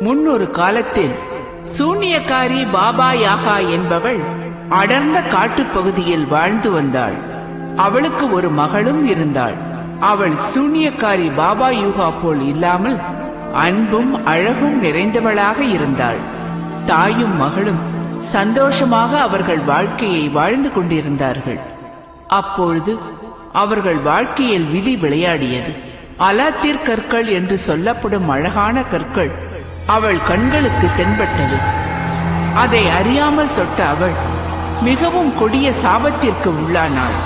முன்னொரு காலத்தில் சூனியக்காரி பாபா யாகா என்பவள் அடர்ந்த காட்டுப்பகுதியில் வாழ்ந்து வந்தாள். அவளுக்கு ஒரு மகளும் இருந்தாள். அவள் சூனியக்காரி பாபா யூகா போல் இல்லாமல் அன்பும் அழகும் நிறைந்தவளாக இருந்தாள். தாயும் மகளும் சந்தோஷமாக அவர்கள் வாழ்க்கையை வாழ்ந்து கொண்டிருந்தார்கள். அப்பொழுது அவர்கள் வாழ்க்கையில் விதி விளையாடியது. அலாத்தீர் கற்கள் என்று சொல்லப்படும் அழகான கற்கள் அவள் கண்களுக்கு தென்பட்டது. அதை அறியாமல் தொட்ட அவள் மிகவும் கொடிய சாபத்திற்கு உள்ளானாள்.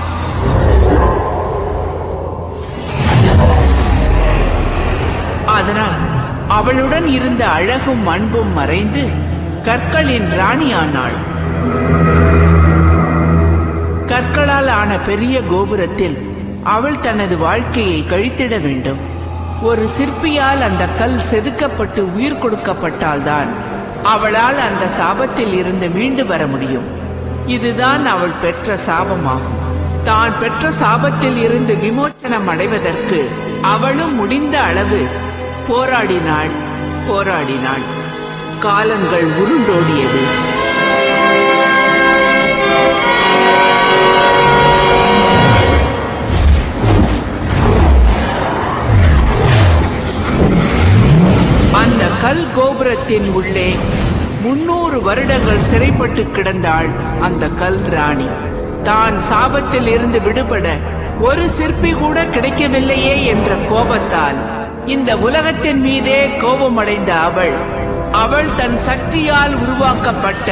அதனால் அவளுடன் இருந்த அழகும் அன்பும் மறைந்து கற்களின் ராணியானாள். கற்களால் ஆன பெரிய கோபுரத்தில் அவள் தனது வாழ்க்கையை கழித்திட வேண்டும். ஒரு சிற்பியால் அந்த கல் செதுக்கப்பட்டு உயிர் கொடுக்கப்பட்டால்தான் அவளால் அந்த சாபத்தில் இருந்து மீண்டு வர முடியும். இதுதான் அவள் பெற்ற சாபமாகும். தான் பெற்ற சாபத்தில் இருந்து விமோச்சனம் அடைவதற்கு அவளும் முடிந்த அளவு போராடினாள். காலங்கள் உருண்டோடியது. அந்த கல் கோபுரத்தின் உள்ளே 300 வருடங்கள் சிறைப்பட்டு கிடந்தாள் அந்த கல் ராணி. தான் சாபத்தில் இருந்து விடுபட ஒரு சிற்பி கூட கிடைக்கவில்லையே என்ற கோபத்தால் இந்த உலகத்தின் மீதே கோபமடைந்த அவள் தன் சக்தியால் உருவாக்கப்பட்ட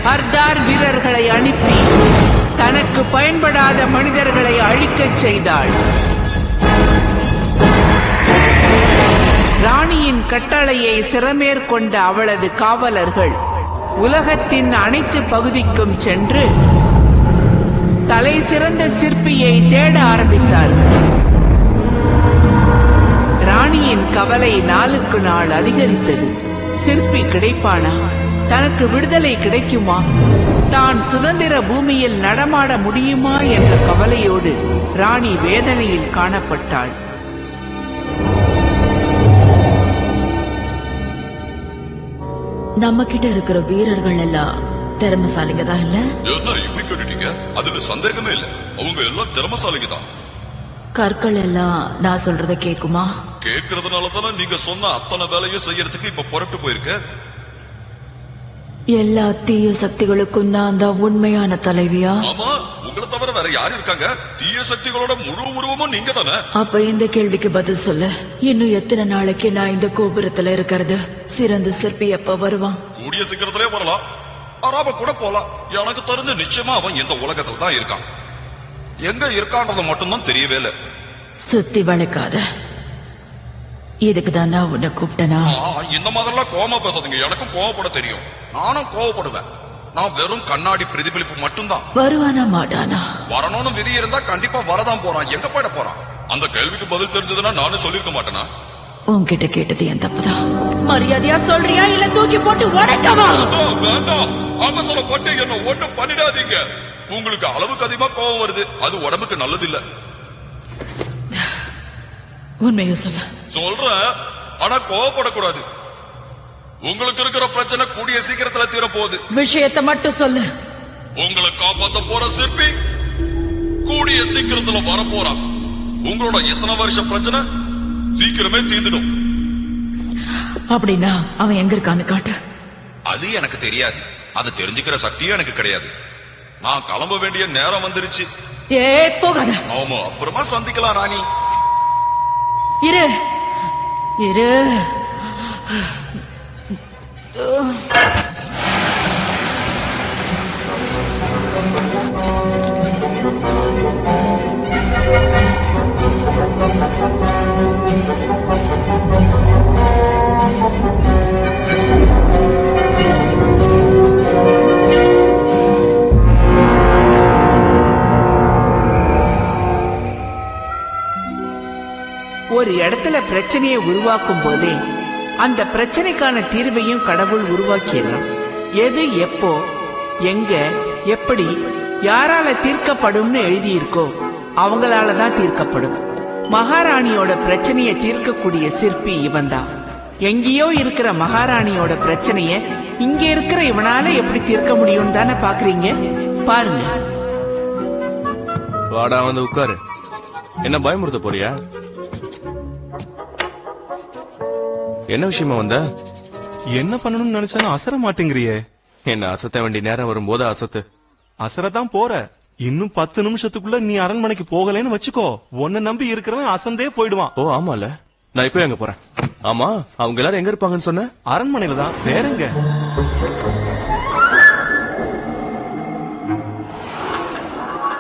ஹர்தார் வீரர்களை அனுப்பி தனக்கு பயன்படாத மனிதர்களை அழிக்கச் செய்தாள். ராணியின் கட்டளையை சிறமேற்கொண்ட அவளது காவலர்கள் உலகத்தின் அனைத்து பகுதிக்கும் சென்று தலை சிறந்த சிற்பியை தேட ஆரம்பித்தார்கள். ராணியின் கவலை நாளுக்கு நாள் அதிகரித்தது. சிற்பி கிடைப்பானா? தனக்கு விடுதலை கிடைக்குமா? தான் சுதந்திர பூமியில் நடமாட முடியுமா என்ற கவலையோடு ராணி வேதனையில் காணப்பட்டாள். நம்ம கிட்ட இருக்கிற வீரர்கள் எல்லாம் திறமசாலிங்க தான் இல்ல? அதுல சந்தேகமே இல்ல. அவங்க எல்லாம் திறமசாலிங்க தான். கற்கள் எல்லாம் நான் சொல்றத கேக்குமா? கேக்குறதுனாலதானே நீங்க சொன்ன அத்தனை வேலையும் செய்யறதுக்கு இப்ப புறட்டு போயிருக்க. எல்லா தீய சக்திகளுக்கும் நான் தான் உண்மையான தலைவியா? ஆமா, உங்களை தவிர வேற யாரு இருக்காங்க? தீய சக்திகளோட முழு உருவமும் நீங்க தானே. அப்ப இந்த கேள்விக்கு பதில் சொல்ல. இன்னும் எத்தனை நாளைக்கு நான் இந்த கோபுரத்துல இருக்கிறது? சிறந்த சிற்பி எப்ப வருவான்? கூடிய சீக்கிரத்திலே வரலாம், வராம கூட போலாம். எனக்கு தெரிஞ்ச நிச்சயமா அவன் இந்த உலகத்துல தான் இருக்கான். எங்க இருக்கான்றது மட்டும்தான் தெரியவே இல்லை. சுத்தி வளைக்காத. இதுக்குதான் நான் உன்னை கூப்பிட்டனா? இந்த மாதிரிலாம் கோவமா பேசாதீங்க. எனக்கும் கோவப்பட தெரியும். நானும் கோவப்படுவேன். நான் வெறும் கண்ணாடி பிரதிபலிப்பு மட்டும்தான். வருவானா மாட்டானா? வரணும்னு விதி இருந்தா கண்டிப்பா வரதான் போறான். எங்க போயிட போறான்? அந்த கேள்விக்கு பதில் தெரிஞ்சதுன்னா நானும் சொல்லிருக்க மாட்டேனா? உன்கிட்ட கேட்டது என் தப்புதான். மரியாதையா சொல்றியா இல்ல தூக்கி போட்டு உடைக்கவா? வேண்டாம், அவசரப்பட்டு என்ன ஒண்ணு பண்ணிடாதீங்க. உங்களுக்கு அளவுக்கு அதிகமா கோவம் வருது. அது உடம்புக்கு நல்லது இல்ல. உண்மையை சொல்ல. சொல்றேன், ஆனா கோவப்படக்கூடாது. உங்களுக்கு இருக்கிற பிரச்சனை கூடிய சீக்கிரத்துல தீர போகுது. விஷயத்தை மட்டும் சொல்லு. உங்களை காப்பாத்த போற சிற்பி கூடிய சீக்கிரத்துல வர போறான். உங்களோட எத்தனை வருஷம் பிரச்சனை சீக்கிரமே தீர்ந்துடும். அப்படின்னா அவன் எங்க இருக்கான்னு காட்டு. அது எனக்கு தெரியாது. அது தெரிஞ்சுக்கிற சக்தியும் எனக்கு கிடையாது. நான் கிளம்ப வேண்டிய நேரம் வந்துருச்சு. போகாத. ஆமா, அப்புறமா சந்திக்கலாம் ராணி. இரு இரு. ஒரு இடத்துல பிரச்சனையை உருவாக்கும் போதே அந்த பிரச்சனைக்கான தீர்வையும் கடவுள் உருவாக்கிடுறான். எது எப்போ எங்க எப்படி யாரால தீர்க்கப்படும்னு எழுதியிருக்கோ அவங்களால தான் தீர்க்கப்படும். மகாராணியோட பிரச்சனையை தீர்க்கக்கூடிய சிற்பி இவன்தான். எங்கேயோ இருக்கிற மகாராணியோட பிரச்சனைய இங்க இருக்கிற இவனால எப்படி தீர்க்க முடியும் தானே பாக்குறீங்க. பாருங்க. வாடா வந்து உட்காரு. என்ன பயமுறுத்த போறியா? என்ன விஷயமா வந்த? என்ன பண்ணணும்னு நினைச்சாலும் அசர மாட்டேங்கிறியே. என்ன அசத்த வேண்டிய நேரம் வரும்போது அசத்து. அசரதான் போற. இன்னும் 10 நிமிஷத்துக்குள்ள நீ அரண்மனைக்கு போகலன்னு வச்சுக்கோ, உன்னை நம்பி இருக்கிறவன் அசந்தே போயிடுவான். ஓ ஆமால, நான் இப்ப எங்க போறேன்? ஆமா, அவங்க எல்லாரும் எங்க இருப்பாங்கன்னு சொன்ன? அரண்மனையில தான், வேற எங்க?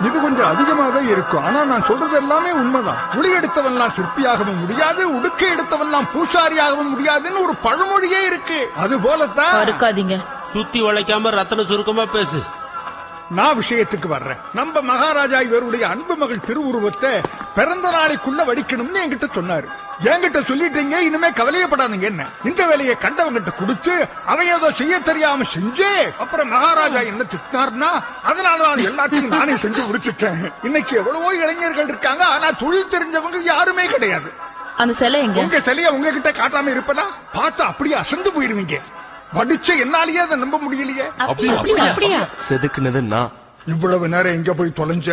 இது கொஞ்சம் அதிகமாவே இருக்கும். ஆனா நான் சொல்றது எல்லாமே உண்மைதான். உளி எடுத்தவன்லாம் சிற்பியாகவும் முடியாது, உடுக்க எடுத்தவன்லாம் பூசாரியாகவும் முடியாதுன்னு ஒரு பழமொழியே இருக்கு. அது போலத்தான். இருக்காதீங்க. சுத்தி வளைக்காம ரத்தன சுருக்கமா பேசு. நான் விஷயத்துக்கு வர்றேன். நம்ம மகாராஜா இவருடைய அன்பு மகள் திருவுருவத்தை பிறந்த நாளைக்குள்ள வடிக்கணும்னு என்கிட்ட சொன்னாரு. என்கிட்ட சொல்லிட்டீங்க, இனிமே கவலையப்படாதீங்க. என்ன இந்த வேலையை கண்டவங்கிட்ட கொடுத்து அவன் ஏதோ செய்ய தெரியாம செஞ்சு அப்புறம் மகாராஜா என்ன திட்டார்னா அதனாலதான் எல்லாத்தையும் நானே செஞ்சு முடிச்சிட்டேன். இன்னைக்கு எவ்வளவோ இளைஞர்கள் இருக்காங்க, ஆனா தொழில் தெரிஞ்சவங்க யாருமே கிடையாது. அந்த சிலை எங்க? உங்க சிலைய உங்ககிட்ட காட்டாம இருப்பதா பார்த்து அப்படியே அசந்து போயிருவீங்க. வடிச்ச என்னாலேயே அதை நம்ப முடியலையே. அப்படியா? செதுக்குனது நான். இவ்வளவு நேரம் எங்க போய் தொலைஞ்ச?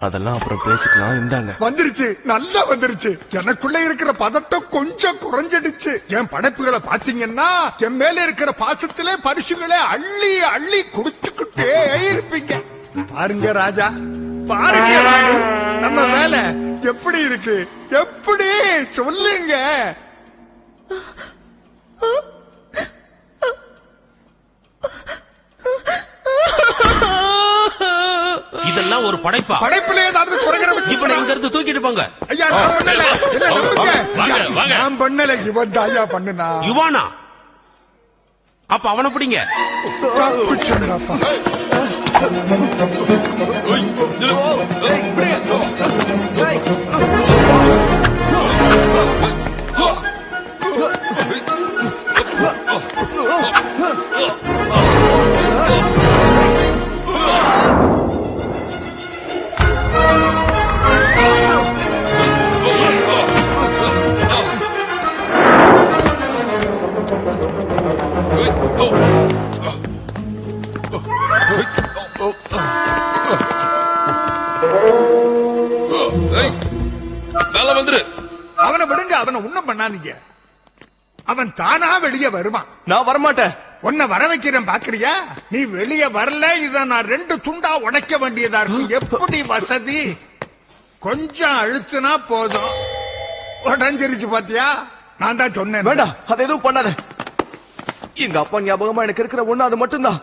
அதெல்லாம் அப்புறம் பேசிக்கலாம். இந்தாங்க. வந்துருச்சு, நல்லா வந்துருச்சு. எனக்குள்ள இருக்கிற பதட்டம் கொஞ்சம் குறைஞ்சிடுச்சு. என் படைப்புகளை பாத்தீங்கன்னா என் மேல இருக்கிற பாசத்திலே பரிசுகளை அள்ளி அள்ளி குடுத்துக்கிட்டே இருப்பீங்க. பாருங்க ராஜா, பாருங்க ராணி, நம்ம வேலை எப்படி இருக்கு? எப்படி சொல்லுங்க. இதெல்லாம் ஒரு படைப்பா? படைப்பிலே ஏதாவது குறைகிற இப்ப இங்க இருந்து தூக்கிட்டு போங்க. ஐயா, நான் பண்ணல. என்ன நம்புங்க. நான் பண்ணல, இவன் தாயா பண்ணுனா. யுவானா? அப்ப அவனை பிடிங்க. தப்பிச்சுடுறாப்பா. மேல வந்துரு. அவனை விடுங்க, அவனை ஒண்ணும் பண்ணாதீங்க. அவன் தானா வெளியே வருவான். நான் வரமாட்டேன். உன்னை வர வைக்கிறேன் பாக்குறியா? நீ வெளியே வரல, இத நான் 2 துண்டா உடைக்க வேண்டியதா இருக்கும். எப்படி வசதி? கொஞ்சம் அழுத்துனா போதும், உடஞ்சிருச்சு. பாத்தியா? நான் தான் சொன்னேன். வேண்டாம், அதை எதுவும் பண்ணாத. எங்க அப்பா ஞாபகமா எனக்கு இருக்கிற ஒண்ணு அது மட்டும்தான்.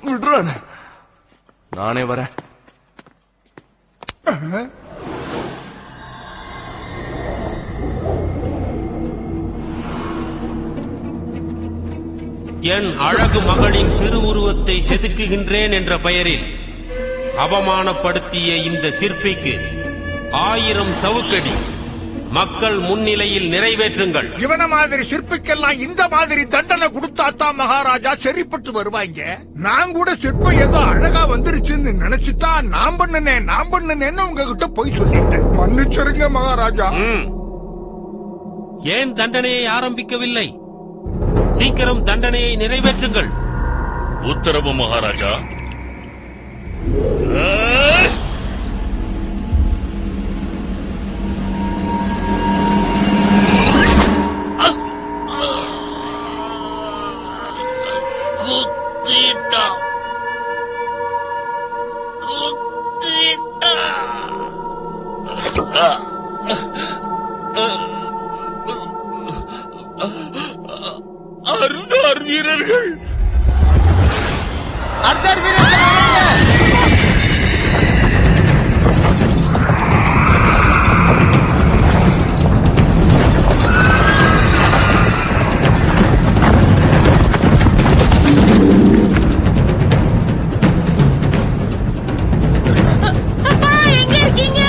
விடுறேன். நானே வரேன். என் அழகு மகளின் திருவுருவத்தை செதுக்குகின்றேன் என்ற பெயரில் அவமானப்படுத்திய இந்த சிற்பிக்கு 1000 சவுக்கடி மக்கள் முன்னிலையில் நிறைவேற்றுங்கள். இவன மாதிரி சிற்பிக்கெல்லாம் இந்த மாதிரி தண்டனை கொடுத்தாத்தான் மகாராஜா சரிப்பட்டு வருவாங்க. நான் கூட சிற்பம் ஏதோ அழகா வந்துருச்சுன்னு நினைச்சுதான் நான் பண்ணுனேன்னு உங்ககிட்ட போய் சொல்லிட்டேன். மன்னிச்சிருங்க மகாராஜா. ஏன் தண்டனையை ஆரம்பிக்கவில்லை? சீக்கிரம் தண்டனையை நிறைவேற்றுங்கள். உத்தரவு மகாராஜா. அர்தார் வீரர்கள், எங்க இருக்கீங்க?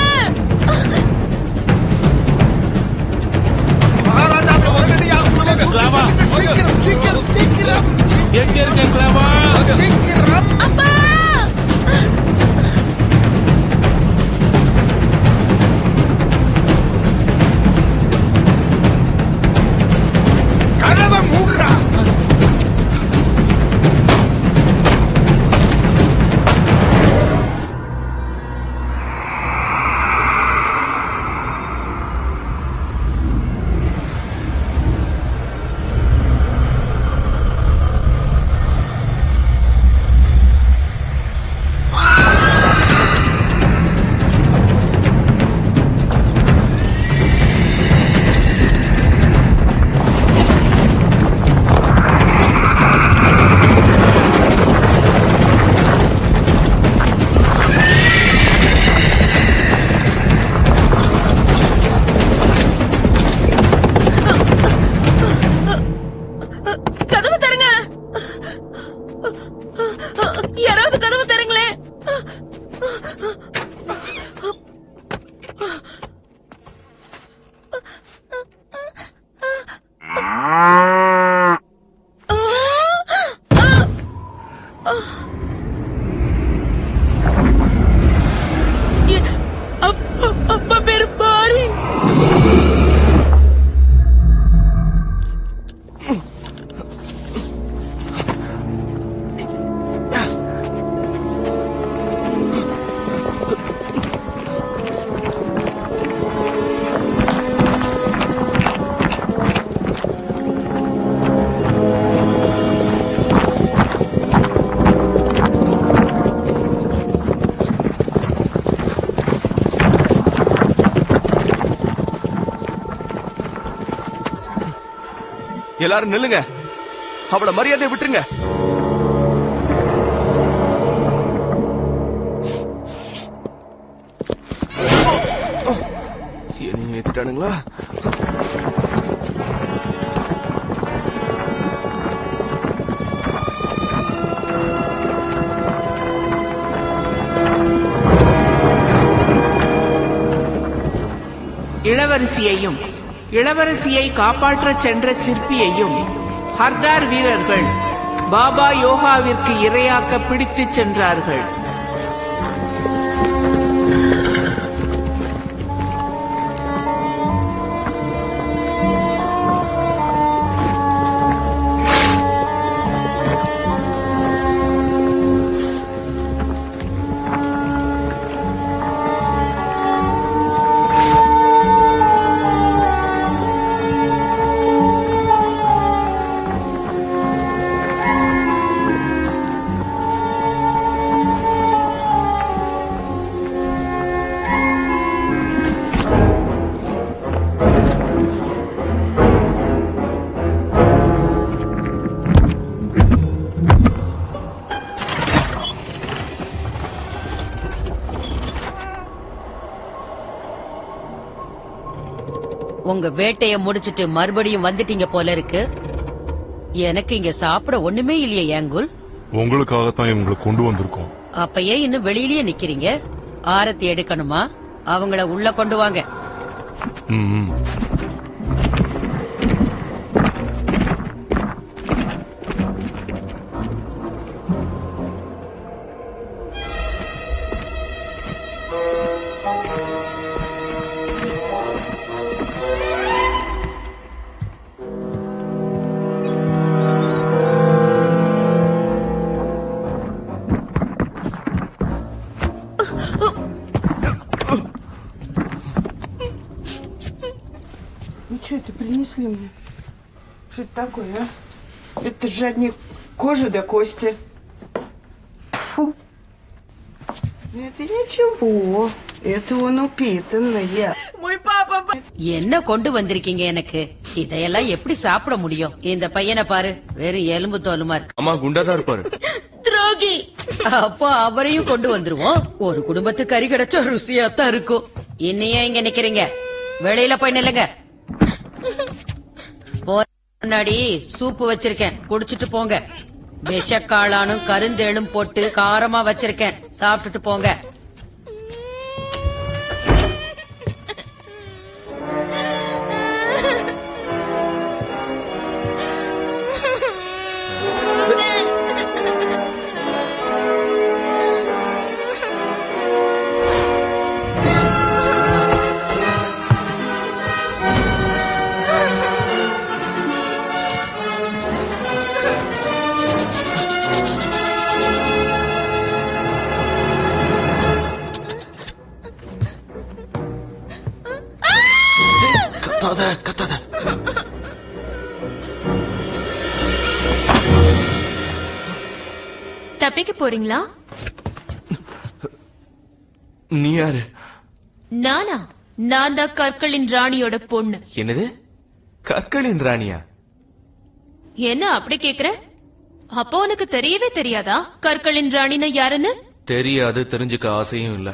எல்லாரும் நில்லுங்க, அவளை மரியாதை விட்டுருங்க. என்னையும் ஏத்துட்டானுங்களா? இளவரசியையும் இளவரசியை காப்பாற்றச் சென்ற சிற்பியையும் ஹர்தார் வீரர்கள் பாபா யோகாவிற்கு இரையாக்க பிடித்துச் சென்றார்கள். உங்க வேட்டைய முடிச்சிட்டு மறுபடியும் வந்துட்டீங்க போல இருக்கு. எனக்கு இங்க சாப்பிட ஒண்ணுமே இல்லையே ஏங்குல். உங்களுக்காகத்தான் இவங்களை கொண்டு வந்திருக்கோம். அப்ப ஏன் இன்னும் வெளியிலேயே நிக்கிறீங்க? ஆரத்தி எடுக்கணுமா? அவங்கள உள்ள கொண்டு வாங்க. Ну что это принесли мне? Что это такое, а? Это жадник кожи до кости. Фу. Это ничего. Это он упитанный. Мой папа... என்ன கொண்டு வந்திருக்கீங்க எனக்கு? இதையெல்லாம் எப்படி சாப்பிட முடியும்? இந்த பையனை பாரு, வெறும் எலும்பு தோலுமா இருக்கு. அம்மா குண்டாதான் இருப்பாரு. துரோகி. அப்போ அவரையும் கொண்டு வந்துருவோம். ஒரு குடும்பத்துக்கு கறி கிடைச்சா ருசியாத்தான் இருக்கும். இன்னையே இங்க நிக்கிறீங்க, வெளியில போய் நில்லுங்க. முன்னாடி சூப்பு வச்சிருக்கேன், குடிச்சிட்டு போங்க. விஷக்காளானும் கருந்தேளும் போட்டு காரமா வச்சிருக்கேன், சாப்பிட்டுட்டு போங்க. கத்தாத. தப்பிக்க போறீங்களா? நீ யாரு? நானா? நான் தான் கற்களின் ராணியோட பொண்ணு. என்னது, கற்களின் ராணியா? என்ன அப்படி கேக்குற? அப்போ உனக்கு தெரியவே தெரியாதா கற்களின் ராணினா யாருன்னு? தெரியாது, தெரிஞ்சுக்க ஆசையும் இல்ல.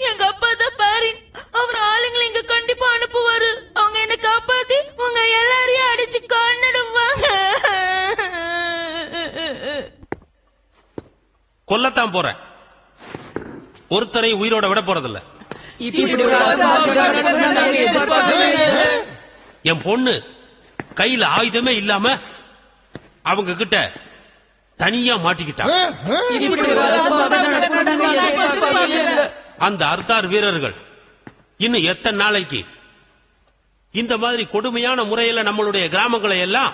எங்க அப்பா தான் பாரின். அவர் ஆளுங்களை இங்க கண்டிப்பா அனுப்புவாரு. அவங்க என்ன காப்பாத்தி உங்க எல்லாரையும் அடிச்சு கொன்னுடுவாங்க. கொல்லத்தான் போறேன், ஒருத்தரை உயிரோட விட போறதில்ல. என் பொண்ணு கையில ஆயுதமே இல்லாம அவங்க கிட்ட தனியா மாட்டிக்கிட்டாங்க. அந்த அர்த்தார் வீரர்கள் இன்னும் எத்தனை நாளைக்கு இந்த மாதிரி கொடுமையான முறையில நம்மளுடைய கிராமங்களை எல்லாம்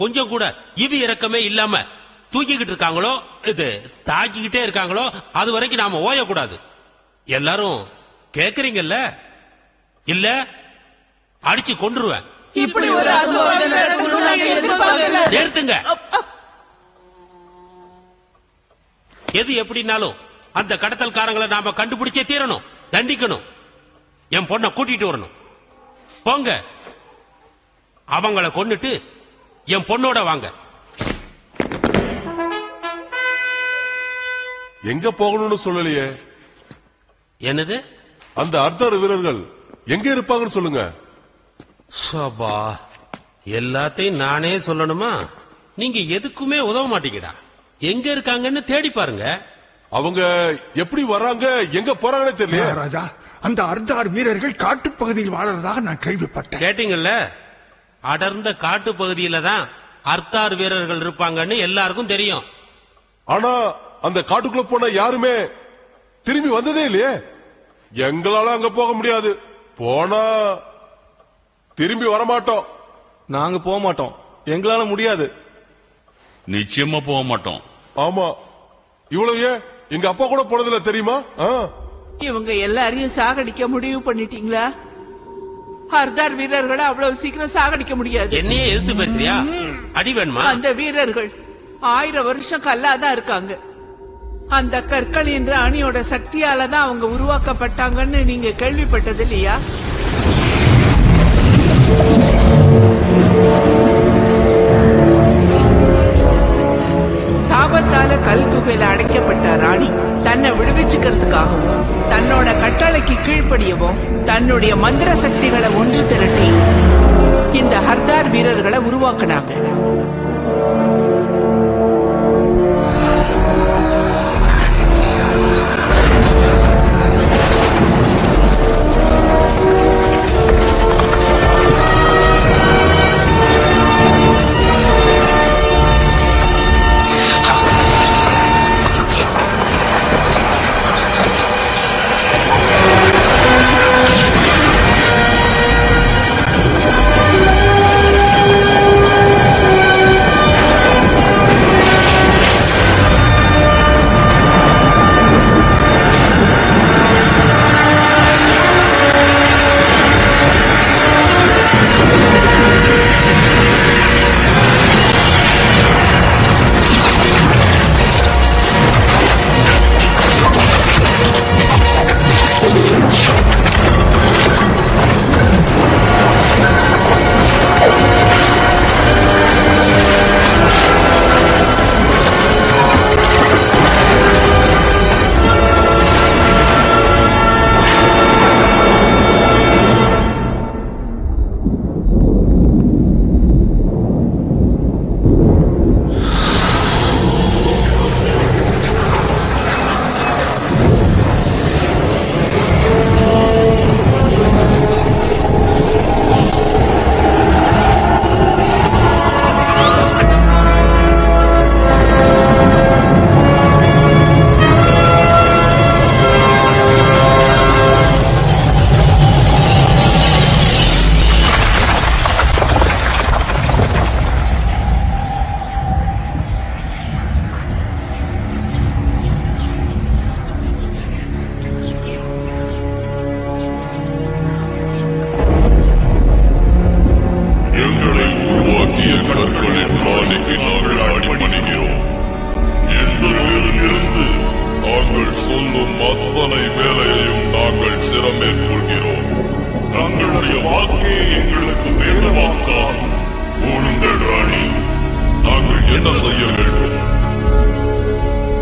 கொஞ்சம் கூட இவி இறக்கமே இல்லாம தூக்கிக்கிட்டு இருக்காங்களோ, இது தாக்கிக்கிட்டே இருக்காங்களோ, அது வரைக்கும் நாம ஓயக்கூடாது. எல்லாரும் கேக்குறீங்கல்ல? இல்ல அடிச்சு கொன்றுவேன். நிறுத்துங்க. எது எப்படினாலும் அந்த கடத்தல்காரங்களை நாம கண்டுபிடிச்சே தீரணும், தண்டிக்கணும். என் பொண்ணை கூட்டிட்டு வரணும். போங்க, அவங்கள கொன்னுட்டு என் பொண்ணோட வாங்க. எங்க போகணும்னு சொல்லலையே. என்னது? அந்த அர்த்தர் வீரர்கள் எங்க இருப்பாங்கன்னு சொல்லுங்க. சபா, எல்லாத்தையும் நானே சொல்லணுமா? நீங்க எதுக்குமே உதவ மாட்டீங்கடா. எங்க இருக்காங்கன்னு தேடி பாருங்க. அவங்க எப்படி வர்றாங்க, எங்க போறாங்கன்னு தெரியல. மகாராஜா, அந்த அர்த்தார் வீரர்கள் காட்டுப் பகுதியில் வாழறதாக நான் கேள்விப்பட்டேன். கேட்டீங்கல்ல? அடர்ந்த காட்டு பகுதியில தான் அர்த்தார் வீரர்கள் இருப்பாங்கன்னு எல்லாருக்கும் தெரியும். ஆனா அந்த காட்டுக்குள்ள போன யாருமே திரும்பி வந்ததே இல்லையே. எங்களால அங்க போக முடியாது. போனா திரும்பி வரமாட்டோம். நாங்க போக மாட்டோம், எங்களால முடியாது. நிச்சயமா போக மாட்டோம். ஆமா, இவ்வளவு ஏன் எங்க அப்பா கூட போனதில்ல தெரியுமா? இவங்க எல்லாரையும் சாகடிக்க முடிவு பண்ணிட்டீங்களா? ஹர்தார் வீரர்களை அவ்வளவு சீக்கிரம் சாகடிக்க முடியாது. என்னையே எதிர்த்து பேசுறியா? அடி வேணுமா? அந்த வீரர்கள் 1000 வருஷம் கல்லாதான் இருக்காங்க. அந்த கற்கள் என்ற அணியோட சக்தியால தான் அவங்க உருவாக்கப்பட்டாங்கன்னு நீங்க கேள்விப்பட்டது இல்லையா? சாபத்தால கல் குகையில அடைக்கப்பட்ட ராணி தன்னை விடுவிச்சுக்கிறதுக்காகவும் தன்னோட கட்டளைக்கு கீழ்ப்படியவும் தன்னுடைய மந்திர சக்திகளை ஒன்று திரட்டி இந்த ஹர்தார் வீரர்களை உருவாக்குனாங்க.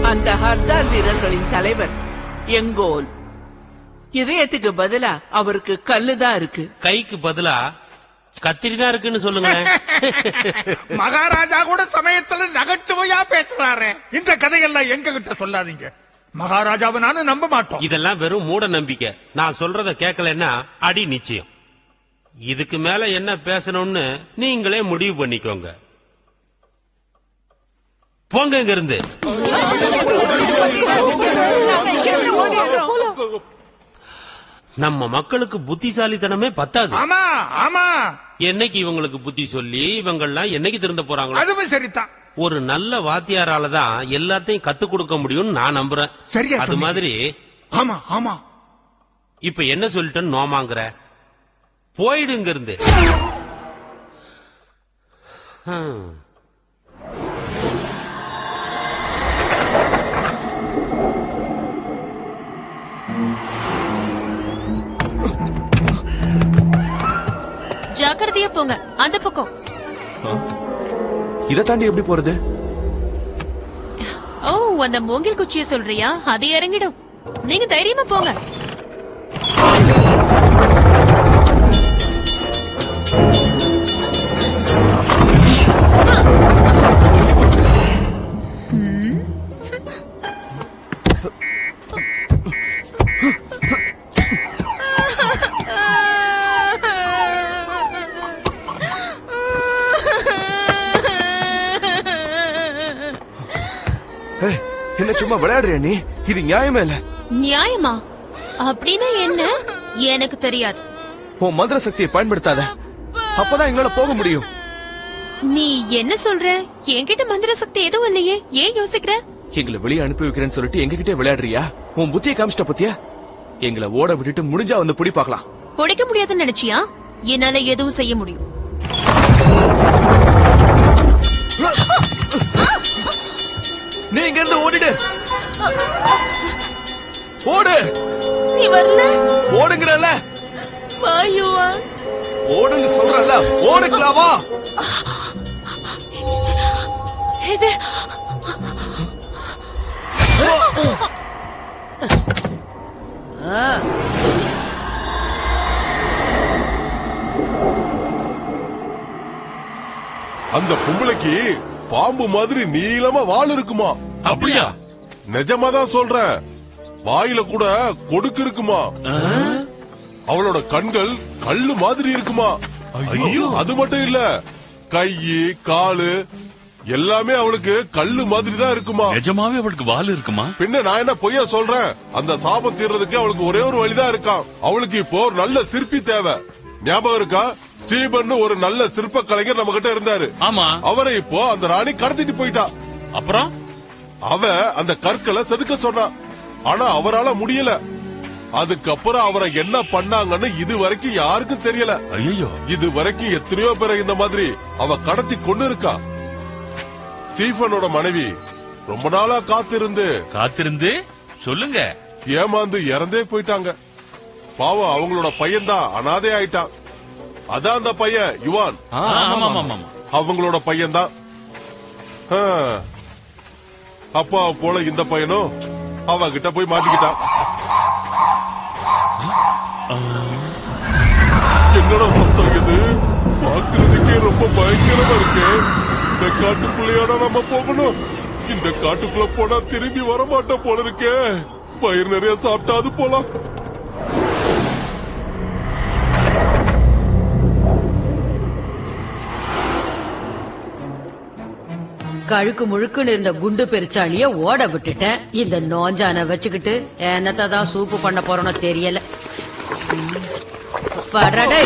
அந்த ஹர்தார் வீரர்களின் தலைவர் எங்கோல். இதயத்துக்கு பதிலா அவருக்கு கல்லுதான் இருக்கு. கைக்கு பதிலா கத்திரி தான் இருக்குன்னு சொல்லுங்க. மகாராஜா கூட சமயத்துல நகைச்சுவையா பேசுறாரு. இந்த கதையெல்லாம் எங்க கிட்ட சொல்லாதீங்க. மகாராஜாவை நானும் நம்ப மாட்டோம். இதெல்லாம் வெறும் மூட நம்பிக்கை. நான் சொல்றத கேட்கலன்னா அடி நிச்சயம். இதுக்கு மேல என்ன பேசணும்னு நீங்களே முடிவு பண்ணிக்கோங்க. போங்க இங்க இருந்து. நம்ம மக்களுக்கு புத்திசாலித்தனமே பத்தாது. ஆமா ஆமா, என்னைக்கு இவங்களுக்கு புத்தி சொல்லி இவங்கெல்லாம் என்னைக்கு திருந்த போறாங்களோ? அதுவும் சரிதான். ஒரு நல்ல வாத்தியாரால தான் எல்லாத்தையும் கத்து கொடுக்க முடியும்னு நான் நம்புறேன். சரியா அது மாதிரி. ஆமா ஆமா. இப்ப என்ன சொல்லிட்டேன்னு நோமாங்கிற? போயிடுங்க இருந்து. ஜாக்கிரதையா போங்க அந்த பக்கம். இதை தாண்டி எப்படி போறது? ஓ, அந்த மூங்கில் குச்சியை சொல்றியா? அது இறங்கிடும். நீங்க தைரியமா போங்க. என்ன சும்மா விளையாடுறியா நீ? இது நியாயமே இல்ல. நியாயமா? அப்படின்னா என்ன? எனக்கு தெரியாது. உன் மந்திர சக்தியை பயன்படுத்தாத, அப்பதான் எங்களால போக முடியும். நீ என்ன சொல்ற? என்கிட்ட மந்திர சக்தி எதுவும் இல்லையே, ஏன் யோசிக்கிற? எங்களை வெளியே அனுப்பி வைக்கிறேன்னு சொல்லிட்டு எங்ககிட்ட விளையாடுறியா? உன் புத்தியை காமிச்சிட்ட பத்தியா? எங்களை ஓட விட்டுட்டு முடிஞ்சா வந்து புடி பார்க்கலாம். பிடிக்க முடியாதுன்னு நினைச்சியா? என்னால எதுவும் செய்ய முடியும். நீ இங்க இருந்து ஓடிடு. ஓடு. நீ வரல? ஓடுங்கறல. வாயுவா. ஓடுன்னு சொல்றல. ஓடுங்களா வா. இது அந்த பொம்பளைக்கு பாம்பு மாதிரி நீளமா வால் இருக்குமா? அப்படியா? நிஜமாதான் சொல்றேன். வாயில கூட கொடுக்கு இருக்குமா? அவளோட கண்கள் கல்லு மாதிரி இருக்குமா? ஐயோ, அது மட்டும் இல்ல, கை காலு எல்லாமே அவளுக்கு கல்லு மாதிரி தான் இருக்குமா? நிஜமாவே அவளுக்கு வால் இருக்குமா? பின்ன நான் என்ன பொய்யா சொல்றேன்? அந்த சாபம் தீர்றதுக்கு அவளுக்கு ஒரே ஒரு வழிதான் இருக்கான். அவளுக்கு இப்போ ஒரு நல்ல சிற்பி தேவை. ஞாபகம் இருக்கா? ஸ்டீபன் ஒரு நல்ல சிற்ப கலைஞர் நம்ம கிட்ட இருந்தாரு. ஆமா. அவரை இப்போ அந்த ராணி கடத்திட்டு போயிட்டா. அப்புறம் அவ அந்த கற்களை செதுக்க சொன்னா, ஆனா அவரால முடியல. அதுக்கப்புறம் அவரை என்ன பண்ணாங்கன்னு இது வரைக்கும் யாருக்கும் தெரியல. ஐயோ, இது வரைக்கும் எத்தனையோ பேரை இந்த மாதிரி அவ கடத்தி கொண்டு இருக்கா. ஸ்டீபனோட மனைவி ரொம்ப நாளா காத்திருந்து சொல்லுங்க ஏமாந்து இறந்தே போயிட்டாங்க. பாவம், அவங்களோட பையன் தான் அனாதை ஆயிட்டான். அதான் அந்த பையன் யுவான். அவங்களோட பையன் தான். அப்பா போல இந்த பையனும் அவ கிட்ட போய் மாட்டிக்கிட்டான். என்னடா சத்தம் இது? பாக்குறதுக்கே ரொம்ப பயங்கரமா இருக்கு. இந்த காட்டுக்குள்ளையாடா நம்ம போகணும்? இந்த காட்டுக்குள்ள போனா திரும்பி வர மாட்டோம் போல இருக்கே. பயிர் நிறைய சாப்பிட்டாது போலாம். கழுக்கு முழுக்குன்னு இருந்த குண்டு பெருச்சாலிய ஓட விட்டுட்டேன். இந்த நோஞ்சான வச்சுக்கிட்டு என்னத்தான் சூப்பு பண்ண போறோன்னு தெரியல. படடே,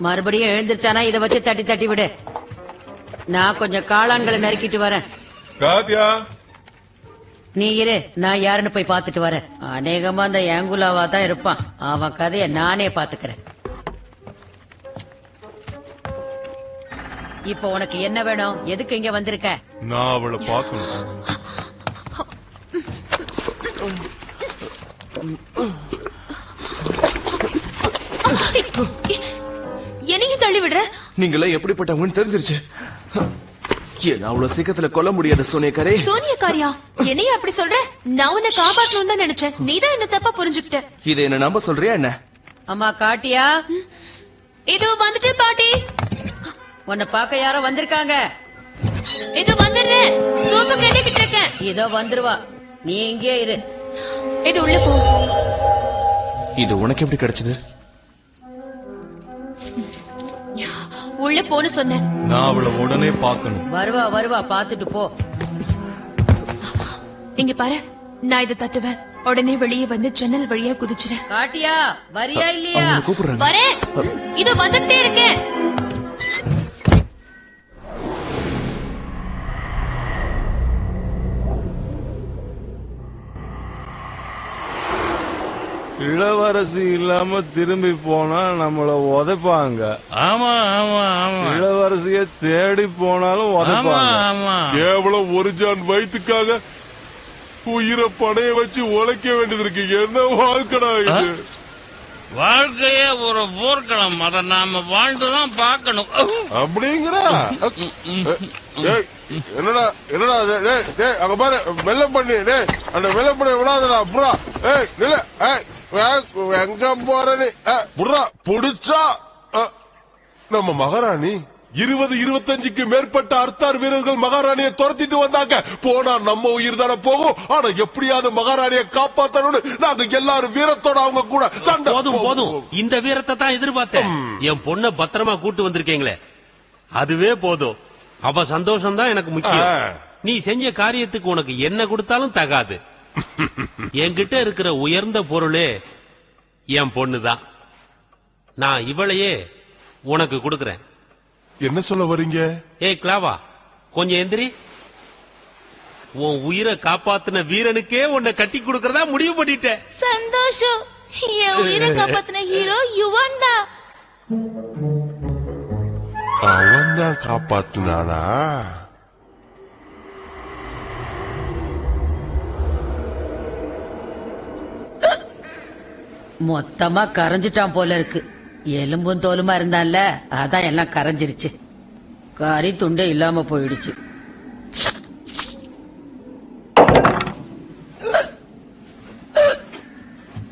மறுபடியும் எழுந்திருச்சானா இத வச்சு தட்டி தட்டி விடு. நான் கொஞ்சம் காளான்களை நறுக்கிட்டு வரேன். காத்தியா, நீ இரு, நான் யாருன்னு போய் பாத்துட்டு வரேன். அநேகமா அந்த ஏங்குலாவா தான் இருப்பான். அவன் கதைய நானே பாத்துக்கிறேன். இப்ப உனக்கு என்ன வேணும்? எதுக்கு இங்க வந்திருக்க? நான் அவளை பார்க்கணும். என்னையும் தள்ளி விடுற? நீங்களே எப்படிப்பட்டவங்கன்னு தெரிஞ்சிருச்சு. என்ன அவ்வளவு சீக்கிரத்துல கொல்ல முடியாது சோனியக்காரே. சோனியக்காரியா? என்னைய அப்படி சொல்ற? நான் உன்னை காப்பாத்தணும் தான் நினைச்சேன். நீதான் என்ன தப்பா புரிஞ்சுக்கிட்ட. இதை என்ன நம்ப சொல்றியா என்ன? அம்மா காட்டியா? இதோ வந்துட்டு பாட்டி. உன்னை பார்க்க யாரோ வந்திருக்காங்க. இதோ வந்துடுறேன். சூப்பு கேட்டுக்கிட்டு இருக்கேன். இதோ வந்துருவா. நீ இங்கே இரு. இது உள்ள போ. இது உனக்கு எப்படி கிடைச்சது? உள்ள போன்னு சொன்னேன். நான் அவளை உடனே பார்க்கணும். வருவா வருவா, பாத்துட்டு போ. இங்க பாரு, நான் இதை தட்டுவேன். உடனே வெளியே வந்து ஜன்னல் வழியா குதிச்சுறேன். காட்டியா, வரியா இல்லையா? கூப்பிடுறாங்க. வரேன். இதோ வந்துட்டே இருக்கேன். இளவரசி இல்லாம திரும்பி போனா நம்மள உதைப்பாங்க. ஆமா ஆமா ஆமா. இளவரசிய தேடி போனாலும் உதைப்பாங்க. கேவலம் ஒரு ஜான் வயிற்றுக்காக உயிரை பணைய வச்சு உழைக்க வேண்டியது இருக்கு. என்ன வாழ்க்கடா இது? வாழ்க்கையே ஒரு போர்க்களம், அதை நாம வாழ்ந்துதான் பார்க்கணும். அப்படிங்கிற என்னடா என்னடா அங்க பாரு வெள்ள பண்ணி அந்த வெள்ள பண்ணி விடாதடா புறா. நில எங்க போற நீ புறா புடிச்சா நம்ம மகாராணி 20-25க்கு மேற்பட்ட அர்த்தார் வீரர்கள் மகாராணியை துரத்திட்டு வந்தாங்க. போனா நம்ம உயிர் தானே போகும். ஆனா எப்படியாவது மகாராணியை காப்பாத்தணும்னு நாங்க எல்லாரும் வீரத்தோட அவங்க கூட சண்டை. போதும் போதும், இந்த வீரத்தை தான் எதிர்பார்த்தேன். என் பொண்ண பத்திரமா கூட்டு வந்திருக்கீங்களே, அதுவே போதும். அவ சந்தோஷம் தான் எனக்கு முக்கியம். நீ செஞ்ச காரியத்துக்கு உனக்கு என்ன கொடுத்தாலும் தகாது. என்கிட்ட இருக்கிற உயர்ந்த பொருளே என் பொண்ணுதான். நான் இவளையே உனக்கு கொடுக்கறேன். என்ன சொல்ல வரீங்க? ஏய் கிளாவா, கொஞ்சம் எந்திரி. உன் உயிரை காப்பாத்தின வீரனுக்கே உன்னை கட்டி கொடுக்கறதா முடிவு பண்ணிட்டேன். சந்தோஷம். என் உயிரை காப்பாத்தின ஹீரோ யுவன் தான். அவன் தான் காப்பாத்தினானா? மொத்தமா கரைஞ்சிட்டான் போல இருக்கு. எலும்பும் தோலுமா இருந்தான்ல, அதான் எல்லாம் கரைஞ்சிருச்சு. கறி துண்டே இல்லாம போயிடுச்சு.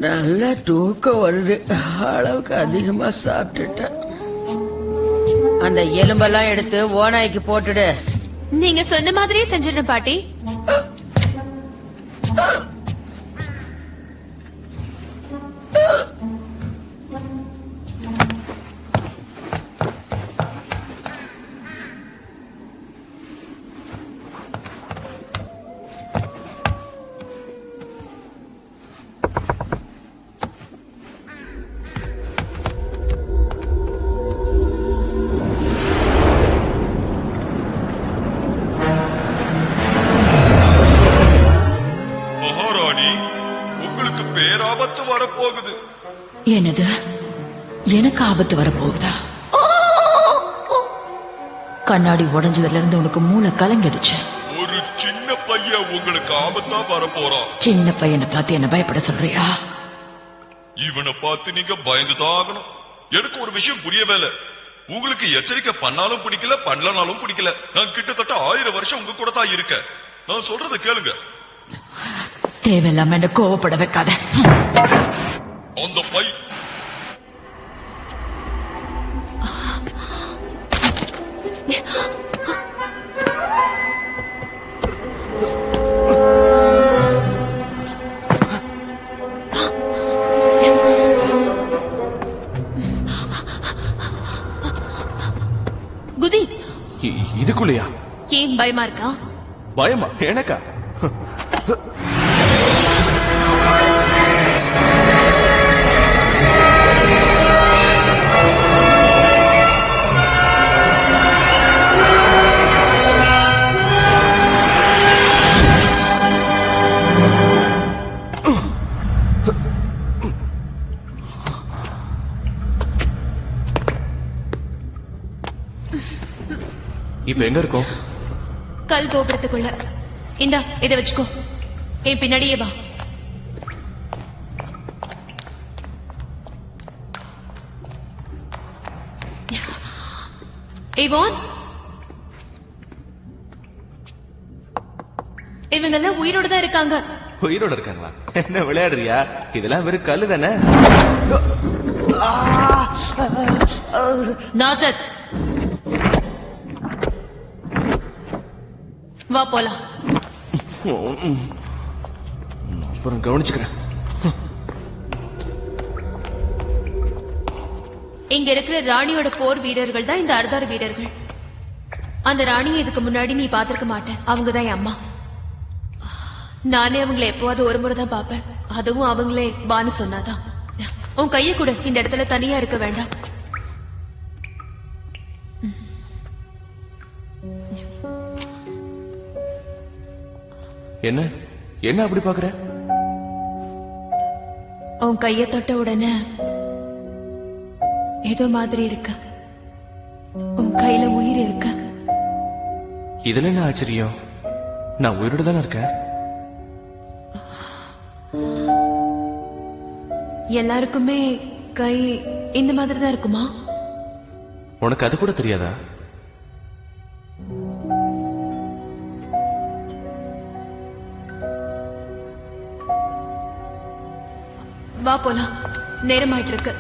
நல்ல தூக்கம் வருது. அளவுக்கு அதிகமா சாப்பிட்டுட்டேன். அந்த எலும்பெல்லாம் எடுத்து ஓநாய்க்கு போட்டுடு. நீங்க சொன்ன மாதிரியே செஞ்சிடணும் பாட்டி. மகாராணி, உங்களுக்கு பேராபத்து வரப்போகுது. என்னது? எனக்கு ஆபத்து வரப்போகுதா? கண்ணாடி உடைஞ்சதுல இருந்து உனக்கு மூளை கலங்கிடுச்சு. ஒரு சின்ன பையன் உங்களுக்கு ஆபத்தா வரப்போறான். சின்ன பையனை பார்த்து என்ன பயப்பட சொல்றியா? இவனை பார்த்து நீங்க பயந்துதான் ஆகணும். எனக்கு ஒரு விஷயம் புரியவே இல்ல. உங்களுக்கு எச்சரிக்கை பண்ணாலும் பிடிக்கல, பண்ணலனாலும் பிடிக்கல. நான் கிட்டத்தட்ட 1000 வருஷம் உங்க கூட தான் இருக்க. நான் சொல்றத கேளுங்க. தேவையில்லாம என்ன கோவப்பட வைக்காத. அந்த பை குதி. இதுக்குள்ளயா? ஏன் பயமா இருக்கா? பயமா? எனக்கா? இப்ப எங்க இருக்கோம்? கல் கோபுரத்துக்குள்ள. இந்தா இதை வச்சுக்கோ. என் பின்னாடியே வா. இவான், இவங்க எல்லாம் உயிரோட தான் இருக்காங்க. உயிரோட இருக்காங்களா? என்ன விளையாடுறியா? இதெல்லாம் வெறும் கல்லு தானே. நாசத், வா போலாம். அப்புறம் கவனிச்சுக்கிறேன். இங்க இருக்கிற ராணியோட போர் வீரர்கள் தான் இந்த அர்தார் வீரர்கள். அந்த ராணியை இதுக்கு முன்னாடி நீ பாத்திருக்க மாட்டேன். அவங்கதான் என் அம்மா. நானே அவங்களை எப்போவாது ஒரு முறை தான் பாப்பேன். அதுவும் அவங்களே வான்னு சொன்னாதான். உன் கையை கூட இந்த இடத்துல தனியா இருக்க வேண்டாம். என்ன என்ன அப்படி பாக்குற? உன் கைய தொட்ட உடனே ஏதோ மாதிரி இருக்கு. உன் கையில உயிர் இருக்கு. இதுல என்ன ஆச்சரியம்? நான் உயிரோட தானே இருக்கேன். எல்லாருக்குமே கை இந்த மாதிரி தான் இருக்குமா? உனக்கு அது கூட தெரியாதா? வா போலாம், நேரமாயிட்டு இருக்கு.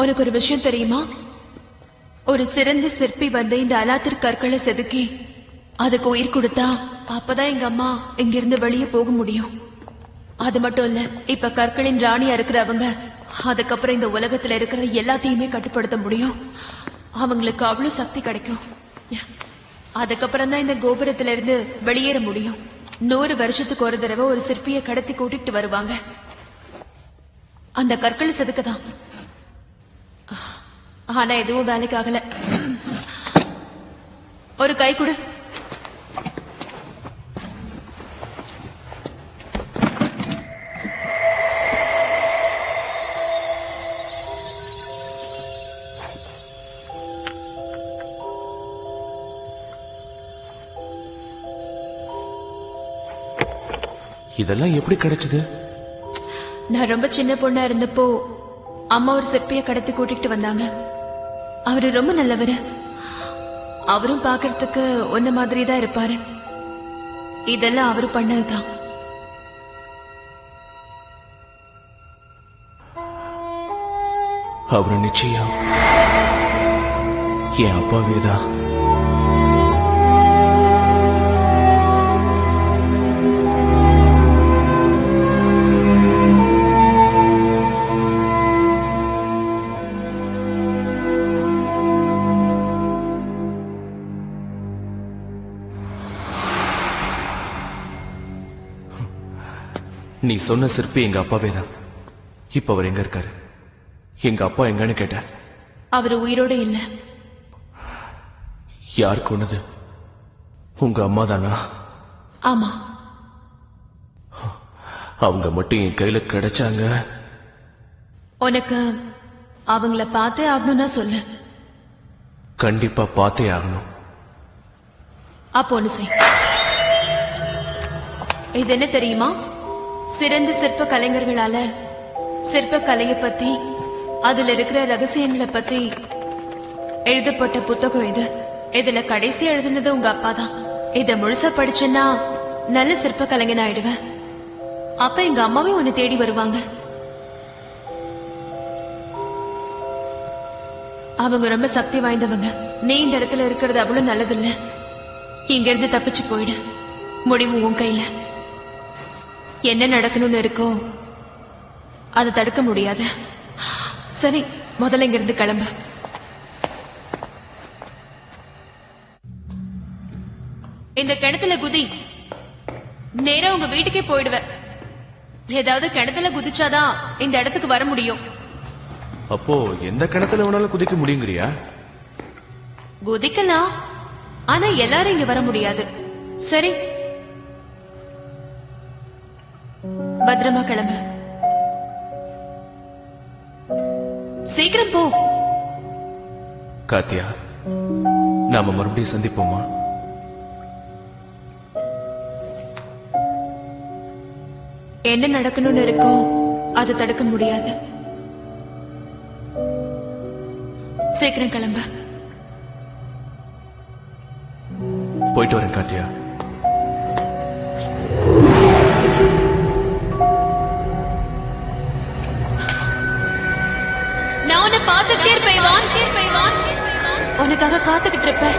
உனக்கு ஒரு விஷயம் தெரியுமா? ஒரு சிறந்த சிற்பி வந்து இந்த அலாத்திர் கற்களை செதுக்கி அதுக்கு உயிர் கொடுத்தா அப்பதான் எங்க அம்மா இங்கிருந்து வெளியே போக முடியும். அது மட்டும் இல்ல, இப்ப கற்களின் ராணியா இருக்கிறவங்க அதுக்கப்புறம் இந்த உலகத்துல இருக்கிற எல்லாத்தையுமே கட்டுப்படுத்த முடியும். அவங்களுக்கு அவ்வளவு சக்தி கிடைக்கும். அதுக்கப்புறம் தான் இந்த கோபுரத்துல இருந்து வெளியேற முடியும். 100 வருஷத்துக்கு ஒரு தடவை ஒரு சிற்பியை கடத்தி கூட்டிட்டு வருவாங்க. அந்த கற்களை செதுக்கதான். ஆனா எதுவும் வேலைக்கு ஆகல. ஒரு கை கொடு. இதெல்லாம் எப்படி கிடைச்சது? நான் ரொம்ப சின்ன பொண்ணா இருந்தப்போ அம்மா ஒரு சிற்பியை கடத்தி கூட்டிட்டு வந்தாங்க. அவரு ரொம்ப நல்லவரு. அவரும் பாக்குறதுக்கு ஒன்ன மாதிரி தான் இருப்பாரு. இதெல்லாம் அவரு பண்ணதுதான். அவரு நிச்சயம் என் அப்பாவேதான். நீ சொன்ன சிற்பி எங்க அப்பாவே தான். இப்ப அவர் எங்க இருக்காரு? எங்க அப்பா எங்கன்னு கேட்ட. அவர் உயிரோட இல்ல. யார் கொன்னது? உங்க அம்மா தானா? ஆமா. அவங்க மட்டும் என் கையில கிடைச்சாங்க. உனக்கு அவங்கள பார்த்தே ஆகணும்னா சொல்லு. கண்டிப்பா பார்த்தே ஆகணும். அப்போ ஒண்ணு செய். இது என்ன தெரியுமா? சிறந்த சிற்ப கலைஞர்களால சிற்ப கலையை பத்தி, அதுல இருக்கிற ரகசியங்களை பத்தி எழுதப்பட்ட புத்தகம் இது. இதுல கடைசி எழுதுனது உங்க அப்பா தான். இத முழுசா படிச்சேன்னா நல்ல சிற்ப கலைஞன் ஆயிடுவேன். அப்ப எங்க அம்மாவே உன்னை தேடி வருவாங்க. அவங்க ரொம்ப சக்தி வாய்ந்தவங்க. நீ இந்த இடத்துல இருக்கிறது அவ்வளவு நல்லதில்ல. இங்க இருந்து தப்பிச்சு போயிடு. முடிவு உன் கையில. என்ன நடக்கணும்னு இருக்கோ அதை தடுக்க முடியாது. சரி, முதல்ல இங்க இருந்து கிளம்பு. இந்த கிணத்துல குதி. நேரா உங்க வீட்டுக்கே போயிடுவேன். ஏதாவது கிணத்துல குதிச்சாதான் இந்த இடத்துக்கு வர முடியும். அப்போ எந்த கிணத்துல வேணாலும் குதிக்க முடியுங்கிறியா? குதிக்கலாம், ஆனா எல்லாரும் இங்க வர முடியாது. சரி, பத்திரமா கிளம்பு. சீக்கிரம் போ. காத்தியா, நாம மறுபடியும் சந்திப்போமா? என்ன நடக்கணும்னு இருக்கோ அதை தடுக்க முடியாது. சீக்கிரம் கிளம்பு. போயிட்டு வரேன் காத்தியா. நான் உன்னை பார்த்துட்டே இருப்பேன். உனக்காக காத்துக்கிட்டு இருப்பேன்.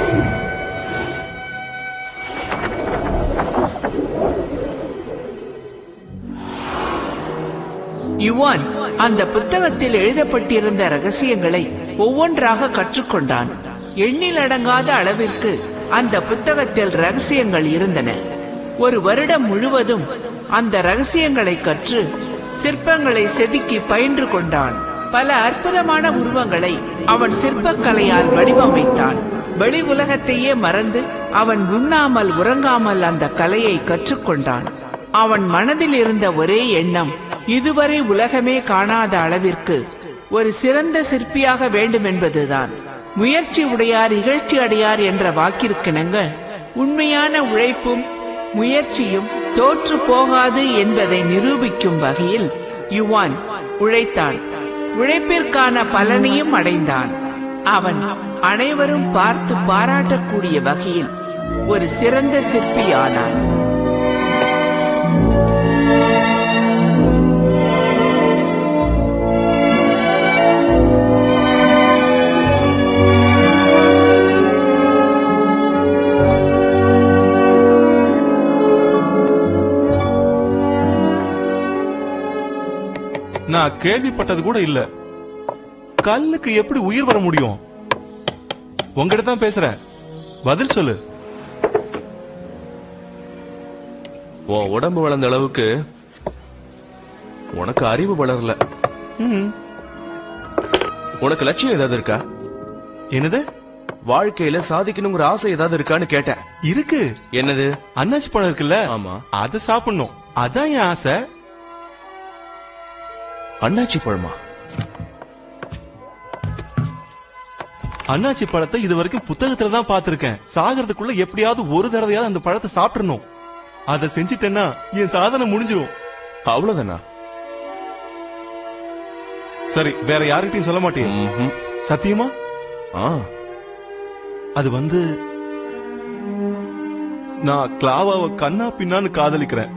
யுவான் அந்த புத்தகத்தில் எழுதப்பட்டிருந்த ரகசியங்களை ஒவ்வொன்றாக கற்றுக்கொண்டான். எண்ணிலடங்காத அளவிற்கு அந்த புத்தகத்தில் ரகசியங்கள் இருந்தன. ஒரு வருடம் முழுவதும் அந்த ரகசியங்களை கற்று சிற்பங்களை செதுக்கி பயின்று கொண்டான். பல அற்புதமான உருவங்களை அவன் சிற்பக்கலையால் வடிவமைத்தான். வெளி உலகத்தையே மறந்து அவன் உண்ணாமல் உறங்காமல் அந்த கலையை கற்றுக்கொண்டான். அவன் மனதில் இருந்த ஒரே எண்ணம், இதுவரை உலகமே காணாத அளவிற்கு ஒரு சிறந்த சிற்பியாக வேண்டும் என்பதுதான். முயற்சி உடையார் இகழ்ச்சி அடையார் என்ற வாக்கிற்கிணங்க உண்மையான உழைப்பும் முயற்சியும் தோற்று போகாது என்பதை நிரூபிக்கும் வகையில் யுவான் உழைத்தான். உழைப்பிற்கான பலனையும் அடைந்தான். அவன் அனைவரும் பார்த்து பாராட்டக்கூடிய வகையில் ஒரு சிறந்த சிற்பியானான். நான் கேள்விப்பட்டது கூட இல்ல. கல்லுக்கு எப்படி உயிர் வர முடியும்? உங்ககிட்ட தான் பேசுறேன், பதில் சொல்லு. உன் உடம்பு வளர்ந்த அளவுக்கு உனக்கு அறிவு வளரல. உனக்கு லட்சியம் ஏதாவது இருக்கா? என்னது? வாழ்க்கையில சாதிக்கணுங்கிற ஆசை ஏதாவது இருக்கான்னு கேட்டேன். இருக்கு. என்னது? அன்னாச்சி பழம் இருக்குல்ல, ஆமா, அதை சாப்பிடணும். அதான் என் ஆசை. அன்னாச்சி பழமா? அன்னாச்சி பழத்தை இது வரைக்கும் புத்தகத்துல தான் பாத்திருக்கேன். சாகிறதுக்குள்ள எப்படியாவது ஒரு தடவையாவது அந்த பழத்தை சாப்பிடணும். அதை செஞ்சிட்டேன்னா என் சாதனை முடிஞ்சிடும். அவ்வளவுதானா? சரி, வேற யாருக்கிட்டையும் சொல்ல மாட்டேன். சத்தியமா? அது வந்து நான் கிளாவாவை கண்ணா பின்னான்னு காதலிக்கிறேன்.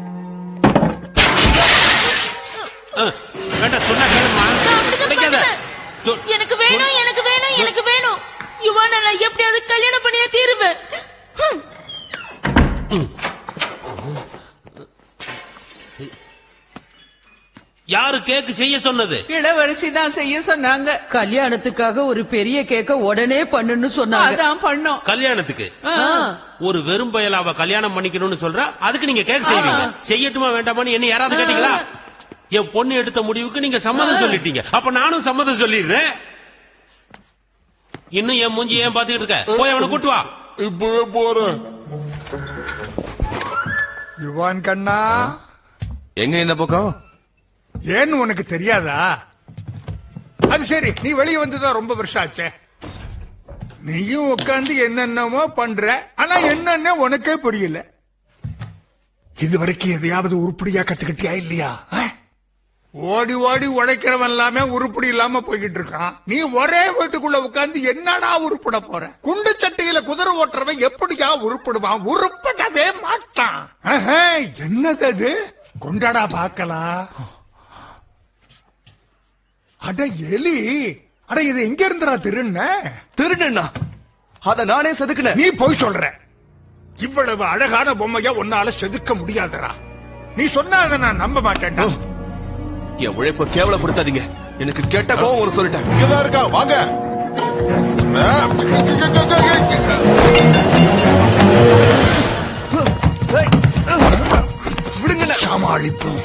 எனக்கு வேணும், எனக்கு வேணும், எனக்கு வேணும். யுவான நான் எப்படியாவது கல்யாணம் பண்ணியே தீருவேன். யாரு கேக்கு செய்ய சொன்னது? இளவரசி தான் செய்ய சொன்னாங்க. கல்யாணத்துக்காக ஒரு பெரிய கேக்க உடனே பண்ணுன்னு சொன்னாங்க. அதான் பண்ணோம். கல்யாணத்துக்கு ஒரு வெறும் பயலாவ கல்யாணம் பண்ணிக்கணும்னு சொல்றா, அதுக்கு நீங்க கேக் செய்வீங்க? செய்யட்டுமா வேண்டாமான்னு என்ன யாராவது கேட்டீங்களா? என் பொண்ணு எடுத்த முடிவுக்கு நீங்க சம்மதம் சொல்லிட்டீங்க, அப்ப நானும் சம்மதம் சொல்லிடுறேன். இன்னும் என் மூஞ்சி ஏன் பாத்துக்கிட்டு இருக்க? போய் அவனை கூட்டு வா. இப்பவே போறேன். யுவான் கண்ணா, எங்க இந்த பக்கம்? ஏன்னு உனக்கு தெரியாதா? அது சரி, நீ வெளியே வந்துதான் ரொம்ப வருஷம் ஆச்சே. நீயும் உட்காந்து என்னென்னமோ பண்ற, ஆனா என்னன்னு உனக்கே புரியல. இதுவரைக்கும் எதையாவது உருப்படியா கத்துக்கிட்டியா இல்லையா? ஓடி ஓடி உழைக்கிறவன் எல்லாமே உருப்படி இல்லாம போய்கிட்டு இருக்கான். நீ ஒரே வீட்டுக்குள்ள உட்கார்ந்து என்னடா உருப்பட போற? குண்டு சட்டையில குதிரை ஓட்டுறவன் எப்படியா உருப்படுவான்? உருப்படவே மாட்டான். என்னது அது? கொண்டாடா பாக்கலாம். அட எலி, அட இது எங்க இருந்துடா திருடுனா? அத நானே செதுக்குன. நீ போய் சொல்ற. இவ்வளவு அழகான பொம்மையா உன்னால செதுக்க முடியாதரா. நீ சொன்னா அதை நான் நம்ப மாட்டேன்டா. என் உழைப்ப கேவலப்படுத்தாதீங்க. எனக்கு கெட்ட கோவம் ஒரு சொல்லிட்டேன். இங்கதான் இருக்கா, வாங்க. விடுங்க, சமாளிப்போம்.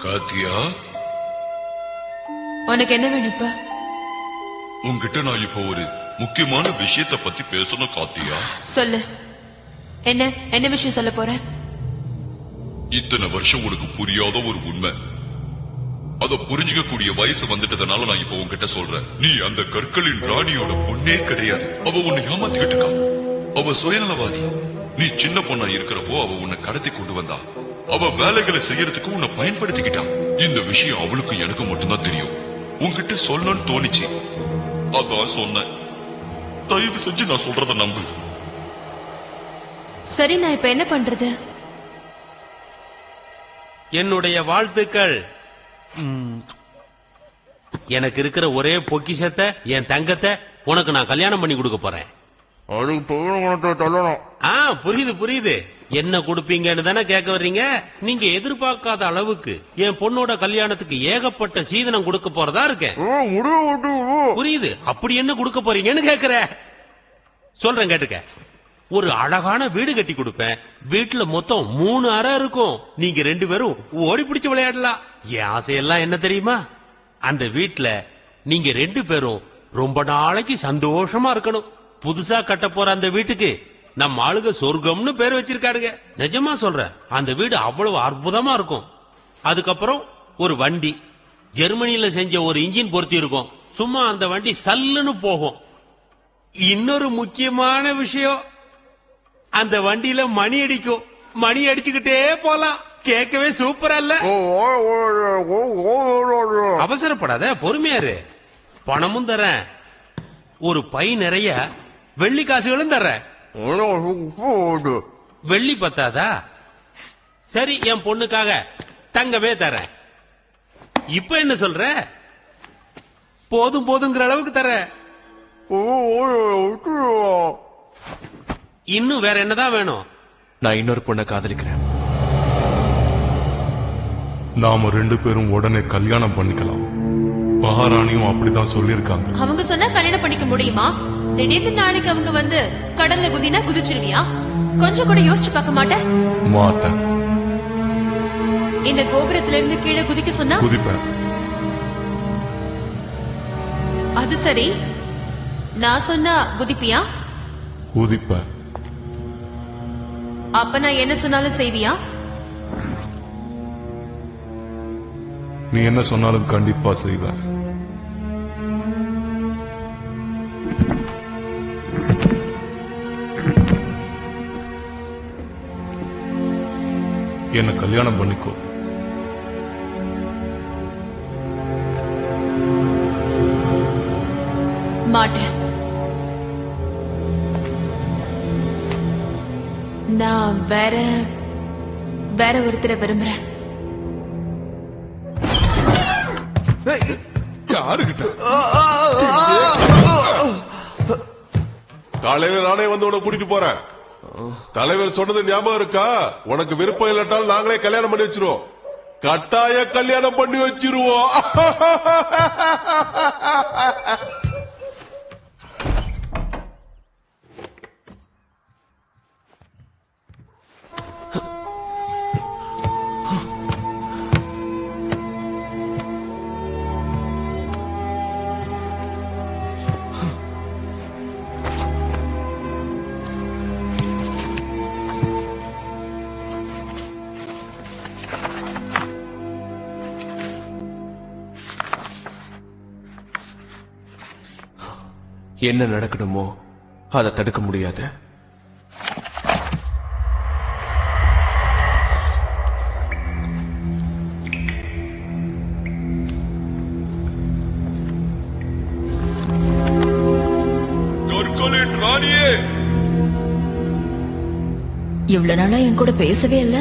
காத்தியா, உனக்கு என்ன வேணும் இப்ப? உன்கிட்ட நான் இப்ப ஒரு முக்கியமான விஷயத்தை பத்தி பேசணும் காத்தியா. சொல்லு. என்ன என்ன விஷயம் சொல்ல போற? இத்தனை வருஷம் உனக்கு புரியாத ஒரு உண்மை, அத புரிஞ்சுக்க கூடிய வயசு வந்துட்டதுனால நான் இப்ப உன்கிட்ட சொல்றேன். நீ அந்த கற்களின் ராணியோட பொண்ணே கிடையாது. அவ உன்னை ஏமாத்திக்கிட்டு இருக்கா. அவ சுயநலவாதி. நீ சின்ன பொண்ணா இருக்கிறப்போ அவ உன்னை கடத்தி கொண்டு வந்தா. அவ வேலைகளை செய்யறதுக்கு உன்னை பயன்படுத்திக்கிட்டா. இந்த விஷயம் அவளுக்கும் எனக்கு மட்டும்தான் தெரியும். உன்கிட்ட சொல்லணும்னு தோணிச்சு, அதான் சொன்னேன். தயவு செஞ்சு நான் சொல்றத நம்பு. சரி, நான் இப்ப என்ன பண்றது? என்னுடைய வாழ்த்துக்கள். எனக்கு இருக்கிற ஒரே பொக்கிஷத்தை, என் தங்கத்தை உனக்கு நான் கல்யாணம் பண்ணி கொடுக்க போறேன். புரியுது புரியுது. என்ன கொடுப்பீங்கன்னு தானே கேட்க வர்றீங்க? நீங்க எதிர்பார்க்காத அளவுக்கு என் பொண்ணோட கல்யாணத்துக்கு ஏகப்பட்ட சீதனம் கொடுக்க போறதா இருக்கேன். புரியுது. அப்படி என்ன கொடுக்க போறீங்கன்னு கேக்குற? சொல்றேன் கேட்டுக்க. ஒரு அழகான வீடு கட்டி கொடுப்பேன். வீட்டுல மொத்தம் 3 அறை இருக்கும். நீங்க 2 பேரும் ஓடி பிடிச்சு விளையாடலாம். என் ஆசையெல்லாம் என்ன தெரியுமா? அந்த வீட்டுல நீங்க 2 பேரும் ரொம்ப நாளைக்கு சந்தோஷமா இருக்கணும். புதுசா கட்ட போற அந்த வீட்டுக்கு நம்ம ஆளுக சொர்க்கம்னு பேர் வச்சிருக்காடுங்க. நிஜமா சொல்றேன், அந்த வீடு அவ்வளவு அற்புதமா இருக்கும். அதுக்கப்புறம் ஒரு வண்டி ஜெர்மனியில செஞ்ச ஒரு இன்ஜின் பொருத்தி இருக்கும். சும்மா அந்த வண்டி சல்லுன்னு போகும். இன்னொரு முக்கியமான விஷயம், அந்த வண்டியில மணி அடிக்கும். மணி அடிச்சுக்கிட்டே போலாம். கேட்கவே சூப்பரா இல்ல? அவசரப்படாத, பொறுமையாரு. பணமும் தரேன், ஒரு பை நிறைய வெள்ளி காசுகளும் தர்றேன். வெள்ளி பத்தாதா? சரி, என் பொண்ணுக்காக தங்கமே தரேன். இப்ப என்ன சொல்ற? போதும் போதுங்கிற அளவுக்கு தரேன். இன்னும் வேற என்னதான் வேணும்? நான் இன்னொரு பொண்ணை காதலிக்கிறேன். நாம 2 பேரும் உடனே கல்யாணம் பண்ணிக்கலாம். மகாராணியும் அப்படிதான் சொல்லிருக்காங்க. அவங்க சொன்னா கல்யாணம் பண்ணிக்க முடியுமா? திடீர்னு நாளைக்கு அவங்க வந்து கடல்ல குதினா குதிச்சிருவியா? கொஞ்சம் கூட யோசிச்சு பார்க்க மாட்டேன். மாட்டேன். இந்த கோபுரத்துல இருந்து கீழே குதிக்க சொன்னா குதிப்பேன். அது சரி, நான் சொன்னா குதிப்பியா? குதிப்பேன். அப்ப நான் என்ன சொன்னாலும் செய்வியா? நீ என்ன சொன்னாலும் கண்டிப்பா செய்வேன். என்ன கல்யாணம் பண்ணிக்கோ. மாட்டேன். நான் வேற ஒருத்தரை விரும்புறேன். யாருகிட்ட? காலையில நானே வந்து உன்னை கூட்டிட்டு போறேன். தலைவர் சொன்னது ஞாபகம் இருக்கா? உனக்கு விருப்பம் இல்லாட்டாலும் நாங்களே கல்யாணம் பண்ணி வச்சிருவோம். கட்டாய கல்யாணம் பண்ணி வச்சிருவோம். என்ன நடக்கணுமோ அதை தடுக்க முடியாது. கற்களின் ராணியே, இவ்வளவு நாளா என் கூட பேசவே இல்ல,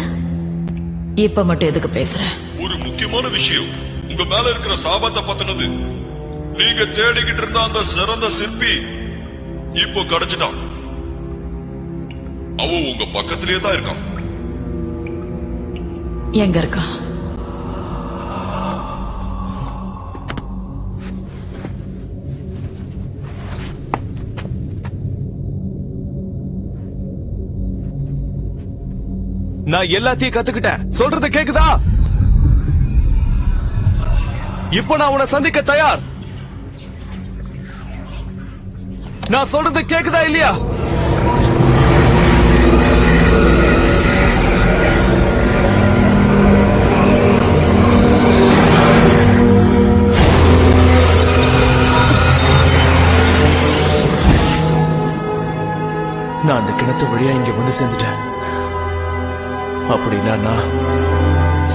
இப்ப மட்டும் எதுக்கு பேசுற? ஒரு முக்கியமான விஷயம், உங்க மேல இருக்கிற சாபத்தை பத்தினது. நீங்க தேடிக்கிட்டு இருந்த அந்த சிறந்த சிற்பி இப்போ கிடைச்சிட்டான். அவ உங்க பக்கத்திலேயே தான் இருக்கான். எங்க இருக்கா? நான் எல்லாத்தையும் கத்துக்கிட்டேன். சொல்றது கேக்குதா? இப்போ நான் உன்னை சந்திக்க தயார். நான் சொல்றது கேக்குதா இல்லையா? நான் அந்த கிணத்து வழியா இங்க வந்து சேர்ந்துட்டேன். அப்படின்னா நான்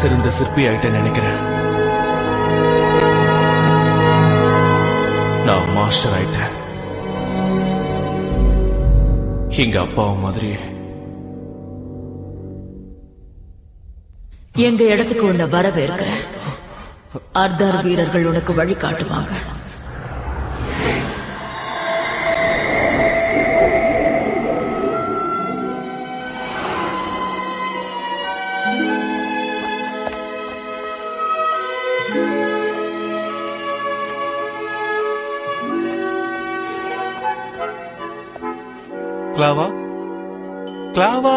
சிறந்த சிற்பி ஆயிட்டேன்னு நினைக்கிறேன். நான் மாஸ்டர் ஆயிட்டேன். எங்க அப்பாவும் மாதிரி. எங்க இடத்துக்கு உன்னை வரவேற்கிறேன். அர்தார் வீரர்கள் உனக்கு வழி காட்டுவாங்க. கிளாவா, கிளாவா,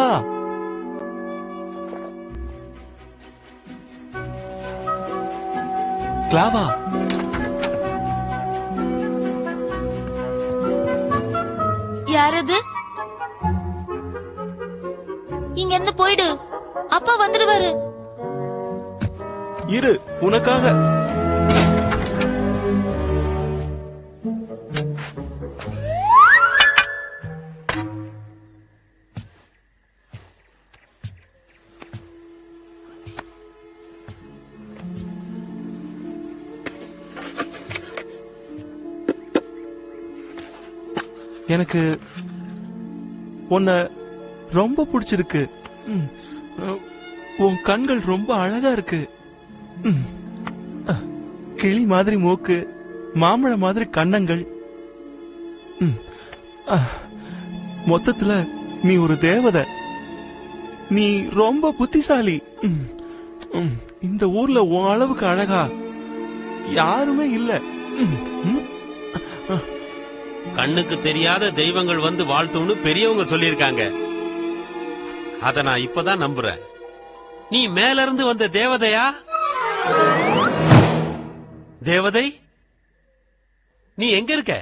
கிளாவா. யாரது? இங்க இருந்து போயிடு. அப்பா வந்துடுவாரு. இரு, உனக்காக. எனக்கு உன்னை ரொம்ப பிடிச்சிருக்கு. உன் கண்கள் ரொம்ப அழகா இருக்கு. கிளி மாதிரி மூக்கு, மாம்பழ மாதிரி கன்னங்கள். மொத்தத்துல நீ ஒரு தேவதை. நீ ரொம்ப புத்திசாலி. இந்த ஊர்ல உன் அளவுக்கு அழகா யாருமே இல்ல. கண்ணுக்கு தெரியாத தெய்வங்கள் வந்து வாழ்த்தும்னு பெரியவங்க சொல்லியிருக்காங்க. அத நான் இப்பதான் நம்புறேன். நீ மேல இருந்து வந்த தேவதையா? தேவதை, நீ எங்க இருக்க?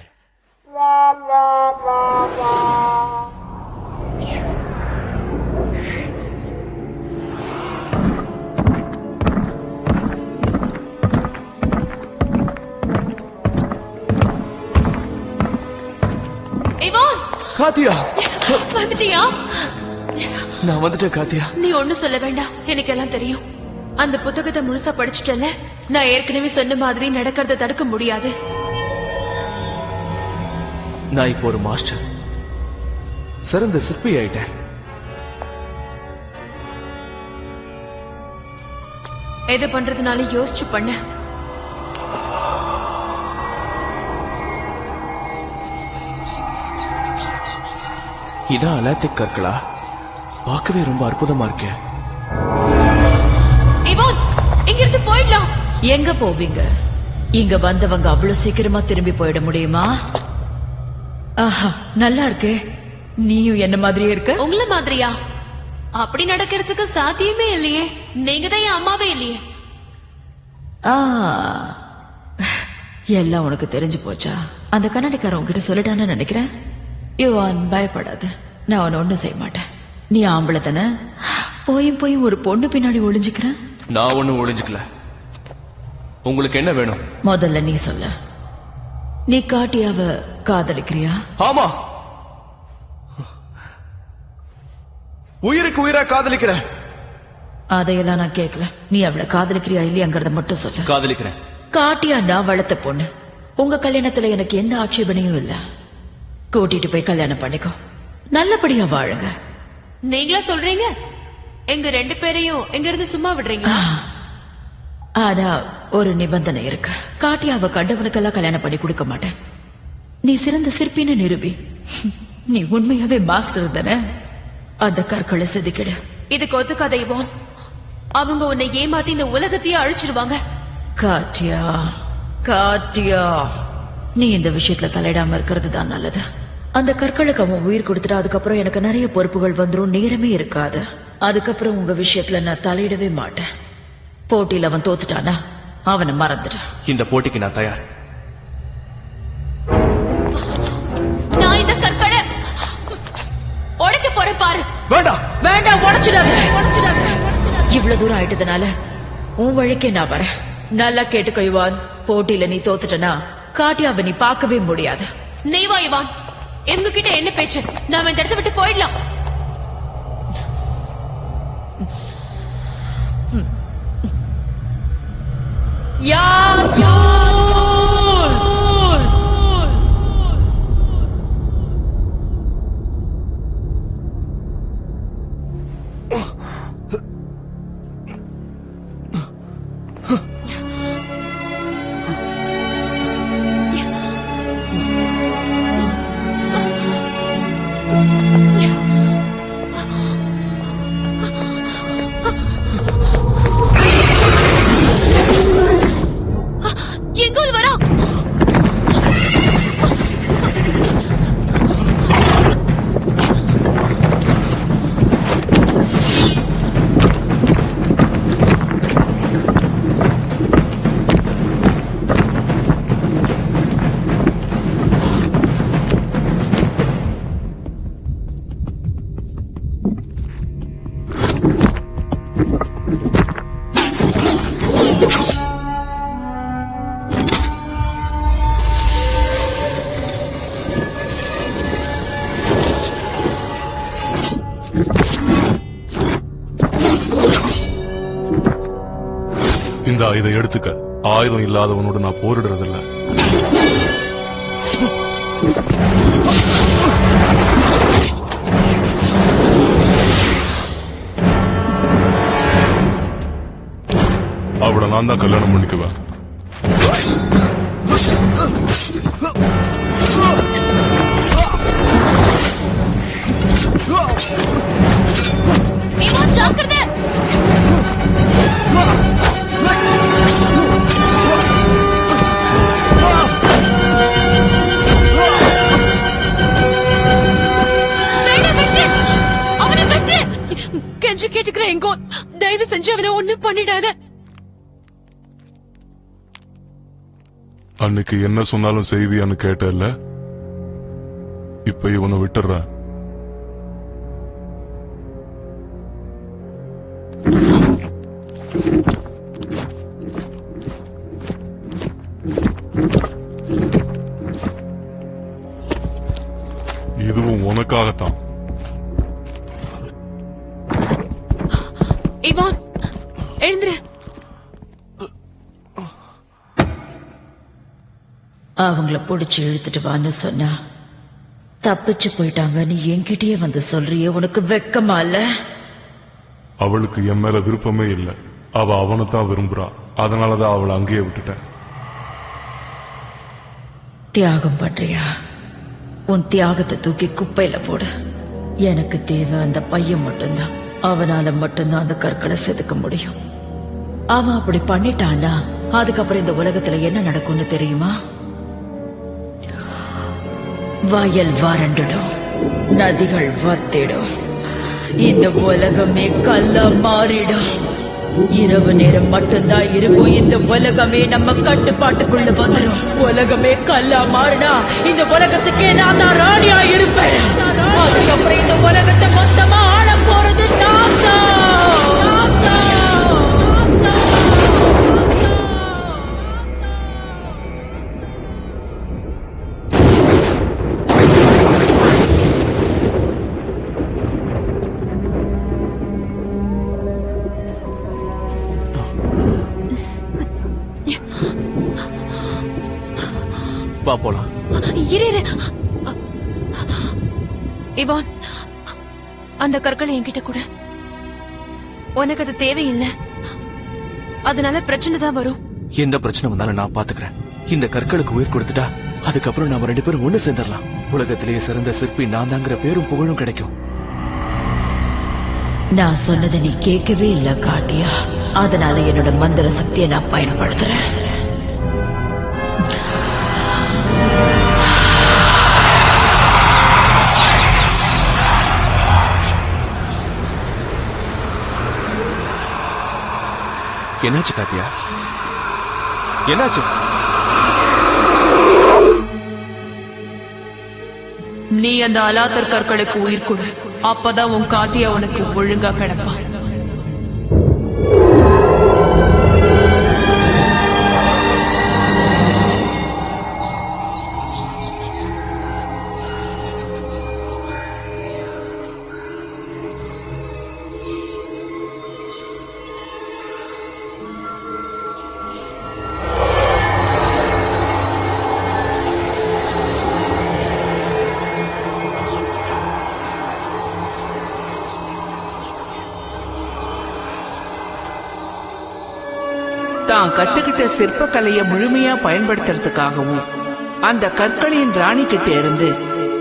காத்தியா, வந்துட்டியா? நான் வந்துட்டேன் காத்தியா. நீ ஒண்ணும் சொல்ல வேண்டாம், எனக்கு எல்லாம் தெரியும். அந்த புத்தகத்தை முழுசா படிச்சுட்டல. நான் ஏற்கனவே சொன்ன மாதிரி நடக்கிறத தடுக்க முடியாது. நான் இப்போ ஒரு மாஸ்டர், சிறந்த சிற்பி ஆயிட்டேன். எது பண்றதுனால யோசிச்சு பண்ண. இதான் அலாத்திக் கற்களா? பார்க்கவே ரொம்ப அற்புதமா இருக்கே. இங்கிருந்து போயிடலாம். எங்க போவீங்க? இங்க வந்தவங்க அவ்வளவு சீக்கிரமா திரும்பி போயிட முடியுமா? ஆஹா, நல்லா இருக்கே. நீயும் என்ன மாதிரியே இருக்க. உங்கள மாதிரியா? அப்படி நடக்கிறதுக்கு சாத்தியமே இல்லையே. நீங்க தான் என் அம்மாவே இல்லையே. எல்லாம் உனக்கு தெரிஞ்சு போச்சா? அந்த கண்ணாடிக்காரன் உங்ககிட்ட சொல்லிட்டான்னு நினைக்கிறேன். யுவான், பயப்படாத. நான் உன்னை ஒண்ணும் செய்ய மாட்டேன். நீ ஆம்பளை தானே? போய் ஒரு பொண்ணு பின்னாடி ஒளிஞ்சுக்கிறேன். நான் ஒண்ணும் ஒளிஞ்சுக்கல. உங்களுக்கு என்ன வேணும்? முதல்ல நீ சொல்ல. நீ காட்டியாவ காதலிக்கிறியா? ஆமா, உயிருக்கு உயிரா காதலிக்கிறேன். அதையெல்லாம் நான் கேட்கல. நீ அவளை காதலிக்கிறியா இல்லையாங்கிறத மட்டும் சொல்ல. காதலிக்கிறேன். காட்டியா நான் வளர்த்த பொண்ணு. உங்க கல்யாணத்துல எனக்கு எந்த ஆட்சேபனையும் இல்ல. கூட்டிட்டு போய் கல்யாணம் பண்ணிக்கோ, நல்லபடியா வாழுங்க. நீங்களா சொல்றீங்க? எங்க ரெண்டு பேரையும் எங்க இருந்து சும்மா விடுறீங்க? ஆனா ஒரு நிபந்தனை இருக்கு. காட்டியாவ கண்டவனுக்கெல்லாம் கல்யாணம் பண்ணி கொடுக்க மாட்டேன். நீ சிறந்த சிற்பின்னு நிரூபி. நீ உண்மையாவே மாஸ்டர் தானே? அந்த கற்களை செதுக்கிடு. இதுக்கு ஒத்துக்காத இவான். அவங்க உன்னை ஏமாத்தி இந்த உலகத்தையே அழிச்சிருவாங்க. காட்டியா, காட்டியா, நீ இந்த விஷயத்துல தலையிடாம இருக்கிறது தான் நல்லது. அந்த கற்களுக்கு அவன் உயிர் கொடுத்துட்டா அதுக்கப்புறம் எனக்கு நிறைய பொறுப்புகள் வந்துரும், நேரமே இருக்காது. அதுக்கப்புறம் உங்க விஷயத்துல நான் தலையிடவே மாட்டேன். போட்டியில் அவன் தோத்துட்டானா அவனை மறந்துட்டான். இந்த போட்டிக்கு நான் தயார். நான் இந்த கற்களை உடைக்க போறேன் பாரு. வேண்டாம் வேண்டாம், உடைச்சிடாத. இவ்வளவு தூரம் ஆயிட்டதுனால உன் வழிக்கே நான் வரேன். நல்லா கேட்டுக்கோ இவான். போட்டியில நீ தோத்துட்டனா காட்டியாவை நீ பார்க்கவே முடியாது. நீ வா இவான். எங்க கிட்ட என்ன பேச்சு? நாம இந்த இடத்தை விட்டு போயிடலாம். இதை எடுத்துக்க. ஆயுதம் இல்லாதவனோட நான் போரிடுறதில்ல. அவளை நான் தான் கல்யாணம் பண்ணிக்குவேன். ஜாக்கிரதை. அவனை வெட்டு. கெஞ்சி கேட்டுக்கிறேன் எங்கோ, தயவு செஞ்சு அவனை ஒண்ணு பண்ணிடாத. அன்னைக்கு என்ன சொன்னாலும் செய்வியான்னு கேட்டல்ல, இப்ப இவனை விட்டுறேன். இதுவும் உனக்காகத்தான். இவான், எழுந்துரு. அவங்கள புடிச்சு இழுத்துட்டு வான்னு சொன்னா தப்பிச்சு போயிட்டாங்க. நீ என்கிட்டயே வந்து சொல்றியே, உனக்கு வெக்கமா இல்ல? அவளுக்கு என் மேல விருப்பமே இல்லை. அவ அவனைத்தான் விரும்புறா. அதனாலதான் அவளை அங்கேயே விட்டுட்டேன். தியாகம் பண்றியா? உன் தியாகத்தை தூக்கி குப்பையில போடு. எனக்கு தேவை அந்த பையன் மட்டும்தான். அவனால மட்டும்தான் அந்த கற்களை செதுக்க முடியும். அவன் அப்படி பண்ணிட்டான்னா அதுக்கப்புறம் இந்த உலகத்துல என்ன நடக்கும்னு தெரியுமா? வயல் வறண்டிடும், நதிகள் வத்திடும், இந்த உலகமே கல்லா மாறிடும். இரவு நேரம் மட்டும்தான் இருக்கும். இந்த உலகமே நம்ம கட்டுப்பாட்டுக்குள்ள வந்துடும். உலகமே கல்லா மாறினா இந்த உலகத்துக்கே நான் தான் ராணியா இருப்பேன். அதுக்கப்புறம் இந்த உலகத்தை மொத்தமா ஆள போறது நான் தான். வா போலாம். இரு. இவான், அந்த கற்களை என்கிட்ட கூட. உனக்கு அது தேவையில்லை, அதனால பிரச்சனை தான் வரும். எந்த பிரச்சனை வந்தாலும் நான் பாத்துக்கிறேன். இந்த கற்களுக்கு உயிர் கொடுத்துட்டா அதுக்கப்புறம் நாம 2 பேரும் ஒண்ணு சேர்ந்துடலாம். உலகத்திலேயே சிறந்த சிற்பி நான் தாங்கிற பேரும் புகழும் கிடைக்கும். நான் சொன்னதை நீ கேட்கவே இல்ல காட்டியா. அதனால என்னோட மந்திர சக்தியை நான் பயன்படுத்துறேன். என்னாச்சு காத்தியா? என்னாச்சு? நீ அந்த அலாத்தர் கற்களுக்கு உயிர் கொடு. அப்பதான் உன் காட்டியா உனக்கு ஒழுங்கா கிடப்பா. தான் கத்துக்கிட்ட சிற்பக்கலையை முழுமையா பயன்படுத்துறதுக்காகவும் அந்த கற்களின் ராணி கிட்ட இருந்து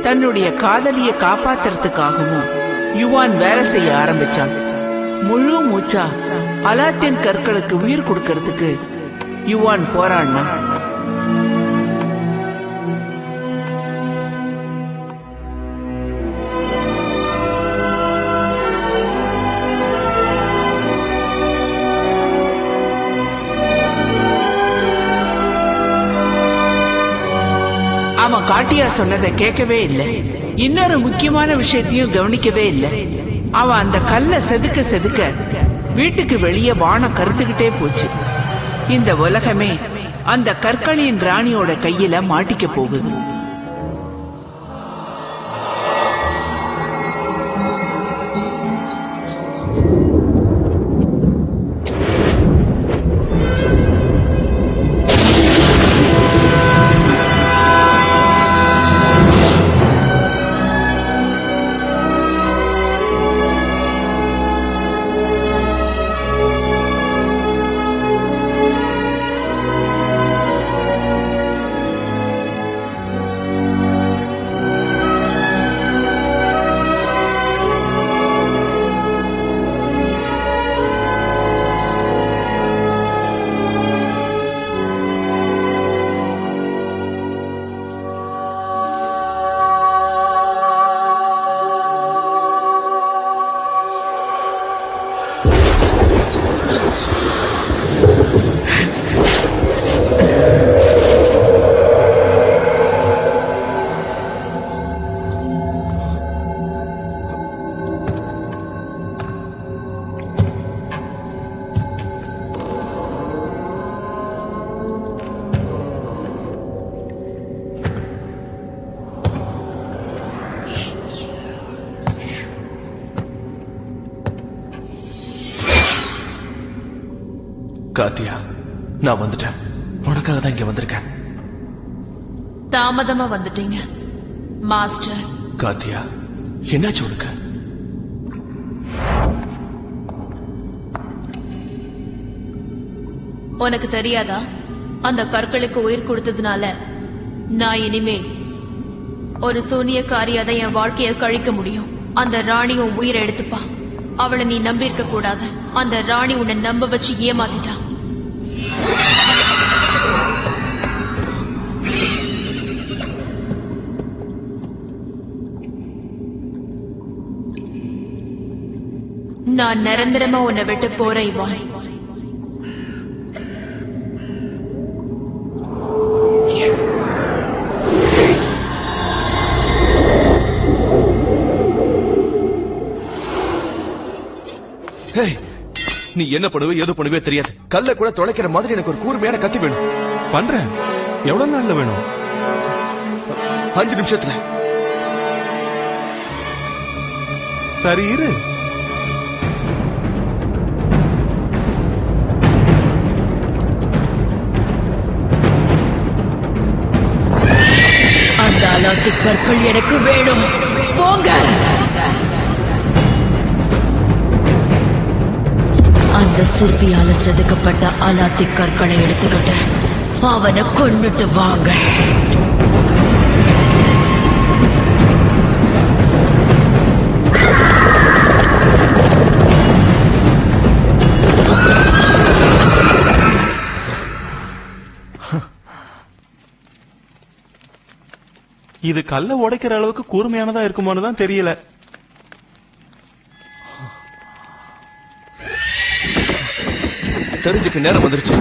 தன்னுடைய காதலிய காப்பாத்துறதுக்காகவும் யுவான் வேலை செய்ய ஆரம்பிச்சான். முழு மூச்சா அலாத்தின் கற்களுக்கு உயிர் கொடுக்கறதுக்கு யுவான் போராடினான். அவன் காட்டியா சொன்னதை கேட்கவே இல்லை. இன்னொரு முக்கியமான விஷயத்தையும் கவனிக்கவே இல்லை. அவன் அந்த கல்லை செதுக்க செதுக்க வீட்டுக்கு வெளியே வானம் கருத்துக்கிட்டே போச்சு. இந்த உலகமே அந்த கற்களின் ராணியோட கையில மாட்டிக்க போகுது. காத்தியா, நான் வந்துட்டேன். உனக்காக தான் இங்க வந்திருக்கேன். தாமதமா வந்துட்டீங்க மாஸ்டர். காத்தியா, என்னாச்சு உனக்கு? உனக்கு தெரியாதா? அந்த கற்களுக்கு உயிர் கொடுத்ததுனால நான் இனிமே ஒரு சூனியக்காரியா தான் என் வாழ்க்கைய கழிக்க முடியும். அந்த ராணி உன் உயிரை எடுத்துப்பா. அவளை நீ நம்பி இருக்க கூடாது. அந்த ராணி உன்னை நம்ப வச்சு ஏமாத்திட்டா. நான் நிரந்தரமா உன்னை விட்டு போறேன் இவான். நீ என்ன பண்ணுவே ஏதோ பண்ணுவே தெரியாது. கல்ல கூட தொலைக்கிற மாதிரி எனக்கு ஒரு கூர்மையான கத்தி வேணும். பண்றேன். எவ்வளவு நாள்ல வேணும்? 5 நிமிஷத்துல. சரி இரு. அந்த அலாத்தி கற்கள் எனக்கு வேணும். போங்க. அந்த சிற்பியால செதுக்கப்பட்ட அலாத்தி கற்களை எடுத்துக்கிட்டு அவனை கொன்னுட்டு வாங்க. இது கல்ல உடைக்கிற அளவுக்கு கூர்மையானதா இருக்குமான்னு தான் தெரியல. தெரிஞ்சுக்க நேரம் வந்துருச்சு.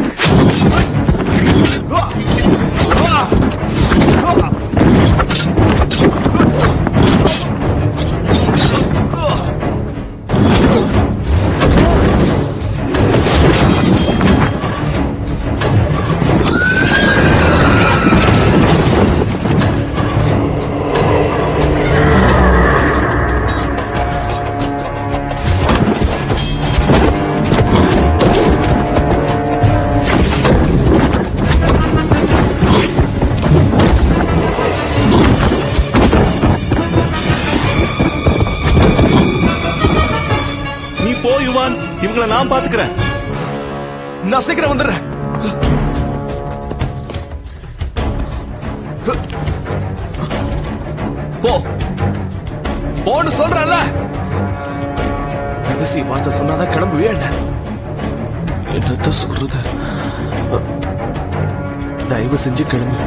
இவங்களை நான் பாத்துக்கிறேன். நான் சீக்கிரம் வந்துடுறேன். போ போன்னு சொல்றல. கடைசி வார்த்தை சொன்னாதான் கிளம்புவே. என்னத்த சொல்றது? தயவு செஞ்சு கிளம்பு.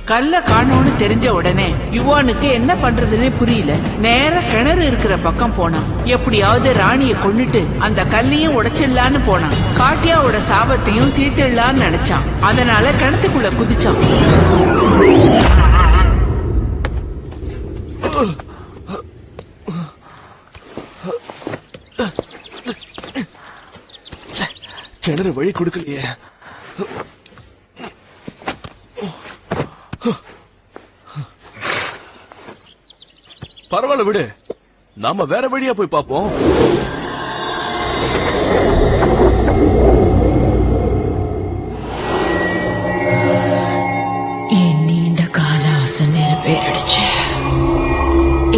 கல்ல காணோன்னு தெரிஞ்ச உடனே யுவானுக்கு என்ன பண்றதுன்னே புரியல. நேர கிணறு இருக்கிற பக்கம் போனான். எப்படியாவது ராணிய கொன்னுட்டு அந்த கல்லையும் உடைச்சிடலான்னு போனான். காட்டியாவோட சாபத்தையும் தீர்த்திடலான்னு நினைச்சான். அதனால கிணத்துக்குள்ள குதிச்சான். கிணறு வழி கொடுக்கலையே. பரவாயில்ல விடு, நாம வேற வழியா போய் பாப்போம். என் நீண்ட கால ஆசை நிறைவேறிடுச்சு.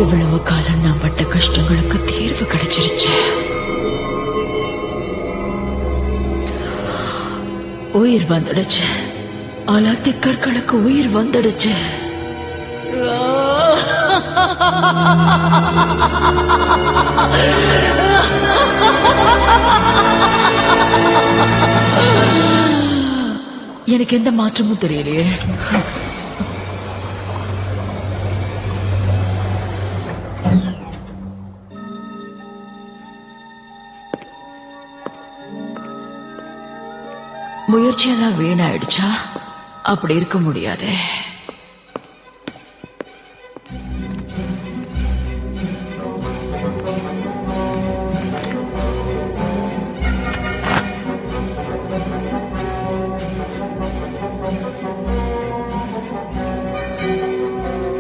இவ்வளவு காலம் நான் பட்ட கஷ்டங்களுக்கு தீர்வு கிடைச்சிருச்சு. உயிர் வந்துடுச்சு. அலாத்தி கற்களுக்கு உயிர் வந்துடுச்சு. எனக்கு எந்த மாற்றமும் தெரியலையே. முயற்சியெல்லாம் வீணாயிடுச்சா? அப்படி இருக்க முடியாதே.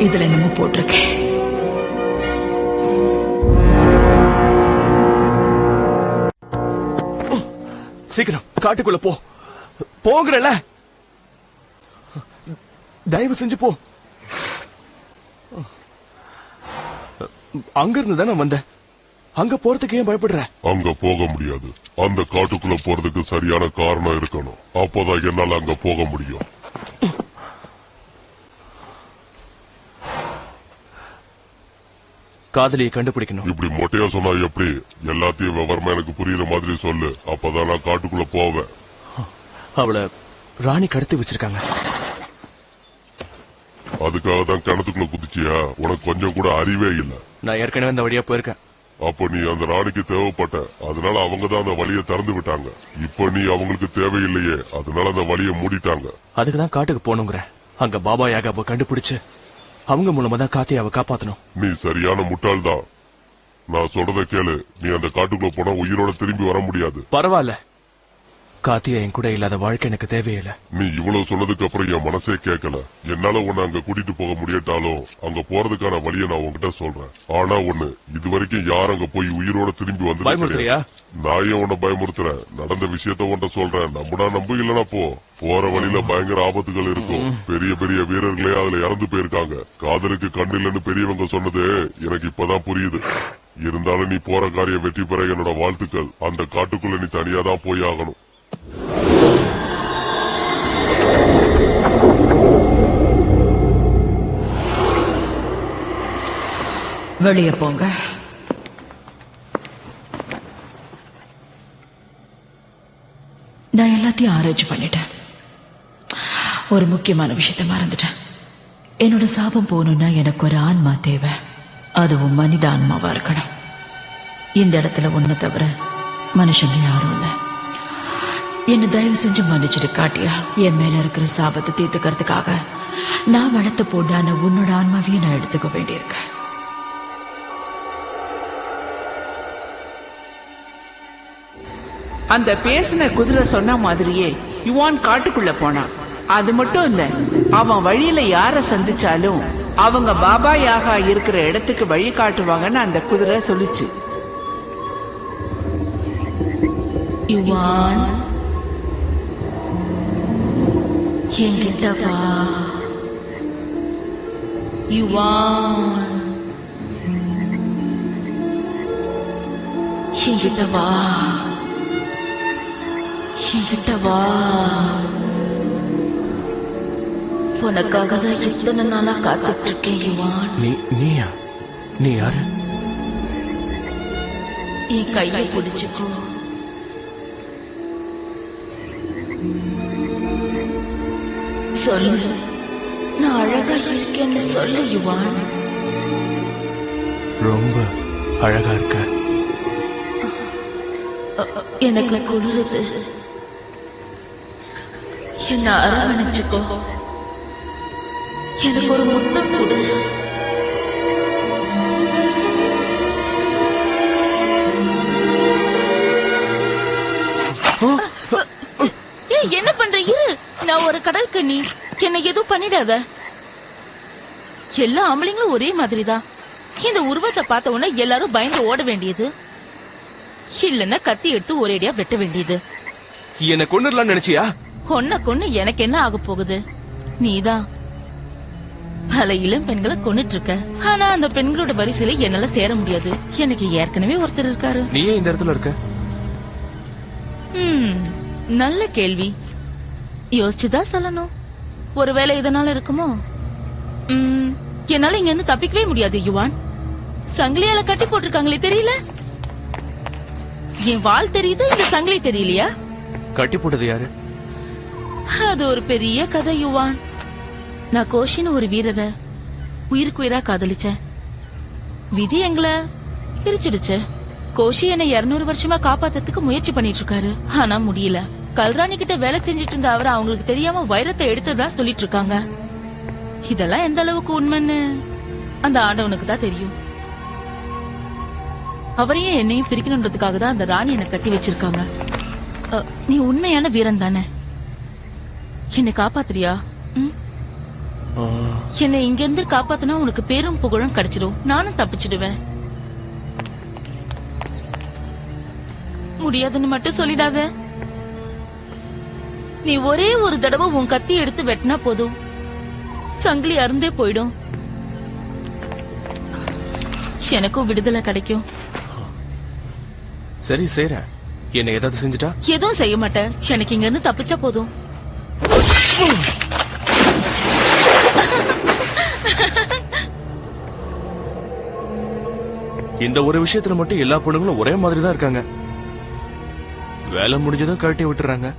இதுல என்னமோ போட்டிருக்கேன். சீக்கிரம் காட்டுக்குள்ள போ. போங்கறல, தயவு செஞ்சு போ. அங்க இருந்து தானே வந்த, அங்க போறதுக்கு ஏன் பயப்படுற? அங்க போக முடியாது. அந்த காட்டுக்குள்ள போறதுக்கு சரியான காரணம் இருக்கணும். அப்போதான் என்னால அங்க போக முடியும். காதலியை கண்டுபிடிக்கணும். இப்படி மொட்டையா சொன்னா எப்படி? எல்லாத்தையும் விவரமா எனக்கு புரியுற மாதிரி சொல்லு. அப்பதான் நான் காட்டுக்குள்ள போவேன். அவளை ராணி கடத்தி வச்சிருக்காங்க. அதுக்காக தான் கிணத்துக்குள்ள குதிச்சியா? உனக்கு கொஞ்சம் கூட அறிவே இல்ல. நான் ஏற்கனவே அந்த வழியா போயிருக்கேன். அப்ப நீ அந்த ராணிக்கு தேவைப்பட்ட, அதனால அவங்க தான் அந்த வழியை திறந்து விட்டாங்க. இப்ப நீ அவங்களுக்கு தேவையில்லையே, அதனால அந்த வழியை மூடிட்டாங்க. அதுக்குதான் காட்டுக்கு போகணுங்கிற. அங்க பாபா யாகாவை கண்டுபிடிச்சு அவங்க மூலமா தான் காத்தியாவை காப்பாத்தணும். நீ சரியான முட்டாள் தான். நான் சொல்றத கேளு. நீ அந்த காட்டுக்குள்ள போனா உயிரோட திரும்பி வர முடியாது. பரவாயில்ல, காத்தியா என் கூட இல்லாத வாழ்க்கை எனக்கு தேவையில்லை. நீ இவ்வளவு சொன்னதுக்கு அப்புறம் என் மனசே கேட்கல. என்னால உன்னை அங்க கூட்டிட்டு போக முடியாட்டாலும் அங்க போறதுக்கான வழியை நான் உன்கிட்ட சொல்றேன். ஆனா ஒண்ணு, இது வரைக்கும் யார் அங்க போய் உயிரோட திரும்பி வந்து பயமுறுத்துறியா? நான் ஏன் உன்னை பயமுறுத்துறேன்? நடந்த விஷயத்த உன்ட்ட சொல்றேன். நம்புனா நம்பு, இல்லனா போ. போற வழியில பயங்கர ஆபத்துகள் இருக்கும். பெரிய பெரிய வீரர்களே அதுல இறந்து போயிருக்காங்க. காதலுக்கு கண்ணு இல்லன்னு பெரியவங்க சொன்னது எனக்கு இப்பதான் புரியுது. இருந்தாலும் நீ போற காரியம் வெற்றி பெற என்னோட வாழ்த்துக்கள். அந்த காட்டுக்குள்ள நீ தனியா தான் போய் ஆகணும். வெளியே போங்க. நான் எல்லாத்தையும் ஆராய்ச்சி பண்ணிட்டேன். ஒரு முக்கியமான விஷயத்தை மறந்துட்டேன். என்னோட சாபம் போகணும்னா எனக்கு ஒரு ஆன்மா தேவை. அதுவும் மனித ஆன்மாவா இருக்கணும். இந்த இடத்துல ஒண்ணு தவிர மனுஷங்க யாரும் இல்லை. என்ன தயவு செஞ்சு மன்னிச்சுட்டு காட்டியா. என் மேல இருக்கிற சாபத்தை தீர்த்துக்கிறதுக்காக நான் வளர்த்த போடான உன்னோட ஆன்மாவையும் நான் எடுத்துக்க வேண்டியிருக்கேன். அந்த பேசின குதிரை சொன்ன மாதிரியே யுவான் காட்டுக்குள்ள போனான். அது மட்டும் இல்ல, அவன் வழியில யார சந்திச்சாலும் அவங்க பாபா யாகா இருக்கிற இடத்துக்கு வழி காட்டுவாங்கன்னு அந்த குதிரை சொல்லிச்சு. யுவான், என்கிட்ட வா. யுவான், என்கிட்ட வா. என்கிட்ட வா. உனக்காக தான் இத்தனை நாளா காத்துட்டு இருக்கேன் யுவான். நீயா? நீ யாரு? என் கையை பிடிச்சுக்கோ. சொல்லு, நான் அழகா இருக்கேன்னு சொல்லு யுவான். ரொம்ப அழகா இருக்க. எனக்கு குளிருது. என்ன அரவணைச்சுக்கோ. எனக்கு ஒரு முட்டை கொடு. என்ன பண்ற? இரு, நான் ஒரு கடல் கண்ணி. என்ன எதுவும் பண்ணிடாத. எல்லா ஆம்பளைங்களும் ஒரே மாதிரிதான். இந்த உருவத்தை பார்த்த உடனே எல்லாரும் பயந்து ஓட வேண்டியது, இல்லன்னா கத்தி எடுத்து ஒரேடியா வெட்ட வேண்டியது. என்ன கொண்டுடலாம்னு நினைச்சியா? கொன்ன கொன்னு எனக்கு என்ன ஆக போகுது? நீதான் பல இளம் பெண்களை கொன்னுட்டு இருக்க. ஆனா அந்த பெண்களோட வரிசையில என்னால சேர முடியாது. எனக்கு ஏற்கனவே ஒருத்தர் இருக்காரு. நீயே இந்த இடத்துல இருக்க? நல்ல கேள்வி. யோசிச்சுதான் சொல்லணும். ஒருவேளை இதனால இருக்குமோ? என்னால இங்க இருந்து தப்பிக்கவே முடியாது யுவான். சங்கிலியால கட்டி போட்டிருக்காங்களே, தெரியல? என் வால் தெரியுது, இந்த சங்கிலி தெரியலையா? கட்டி போட்டது யாரு? அது ஒரு பெரிய கதை யுவான். நான் கோஷின்னு ஒரு வீரரை உயிருக்குயிரா காதலிச்சேன். விதி எங்களை பிரிச்சிடுச்சு. கோஷி என்னை 200 வருஷமா காப்பாத்துறதுக்கு முயற்சி பண்ணிட்டு இருக்காரு. ஆனா முடியல. கல்ராணி கிட்ட வேலை செஞ்சிட்டு இருந்த அவரை அவங்களுக்கு தெரியாம வைரத்தை எடுத்ததா சொல்லிட்டு இருக்காங்க. இதெல்லாம் எந்த அளவுக்கு உண்மைன்னு அந்த ஆண்டவனுக்கு தான் தெரியும். அவரையும் என்னையும் பிரிக்கணுன்றதுக்காக தான் அந்த ராணி என்னை கட்டி வச்சிருக்காங்க. நீ உண்மையான வீரன் தானே? என்னை காப்பாத்துறியா? என்னை இங்க இருந்து காப்பாத்தினா உனக்கு பேரும் புகழும் கிடைச்சிடும். நானும் தப்பிச்சிடுவேன். முடியாதுன்னு மட்டும் சொல்லிடாத. நீ ஒரே ஒரு தடவை உன் கத்தி எடுத்து வெட்டினா போதும், சங்கிலி அருந்தே போயிடும். எனக்கும் விடுதலை கிடைக்கும். சரி செய்ற. என்ன ஏதாவது செஞ்சுட்டா? எதுவும் செய்ய மாட்டேன். எனக்கு இங்க இருந்து தப்பிச்சா போதும். இந்த ஒரு விஷயத்துல மட்டும் எல்லா பொண்ணுங்களும் ஒரே மாதிரி தான் இருக்காங்க. வேலை முடிஞ்சதும் கழட்டி விட்டுறாங்க.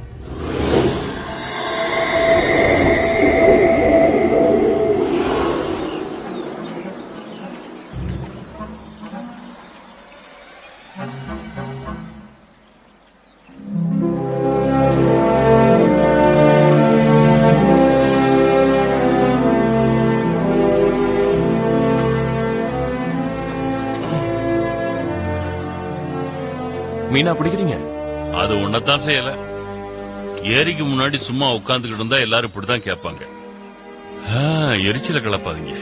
மீனா பிடிக்கிறீங்க? அது ஒன்னதான் செய்யல. ஏரிக்கு முன்னாடி சும்மா உட்கார்ந்துகிட்டு இருந்தா எல்லாரும் இப்படிதான் கேட்பாங்க. எரிச்சல கிளப்பாதீங்க.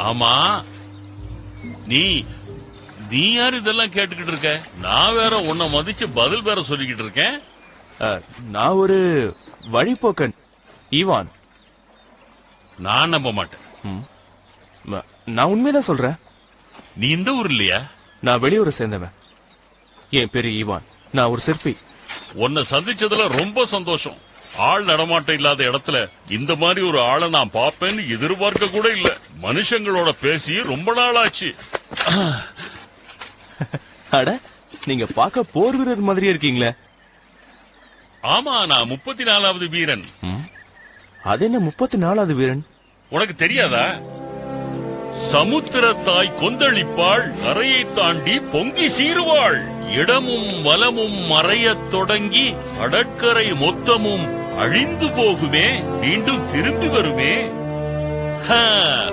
ஆமா, நீ யார் இதெல்லாம் கேட்டுக்கிட்டு இருக்க? நான் வேற உன்னை மதிச்சு பதில் வேற சொல்லிக்கிட்டு இருக்கேன். நான் ஒரு வழிபோக்கன் ஈவான். நான் நம்ப மாட்டேன். நான் உண்மைதான் சொல்றேன். நீ இந்த ஊர் இல்லையா? நான் வெளியூரை சேர்ந்தவன். என் பேரு ஈவான். நான் ஒரு சிற்பி. உன்னை சந்திச்சதுல ரொம்ப சந்தோஷம். ஆள் நடமாட்டம் இல்லாத இடத்துல இந்த மாதிரி ஒரு ஆளை நான் பாப்பேன்னு எதிர்பார்க்க கூட இல்ல. மனுஷங்களோட பேசி ரொம்ப நாள் ஆச்சு. அட, நீங்க பார்க்க போர் வீரர் மாதிரியே இருக்கீங்களே. ஆமா, நான் 34வது வீரன். அது என்ன 34வது வீரன்? உனக்கு தெரியாதா? சமுத்திரத்தாய் கொந்தளிப்பாள், கரையை தாண்டி பொங்கி சீருவாள். இடமும் வலமும் மறையத் தொடங்கி கடற்கரை மொத்தமும் அழிந்து போகுமே, மீண்டும் திரும்பி வருமே.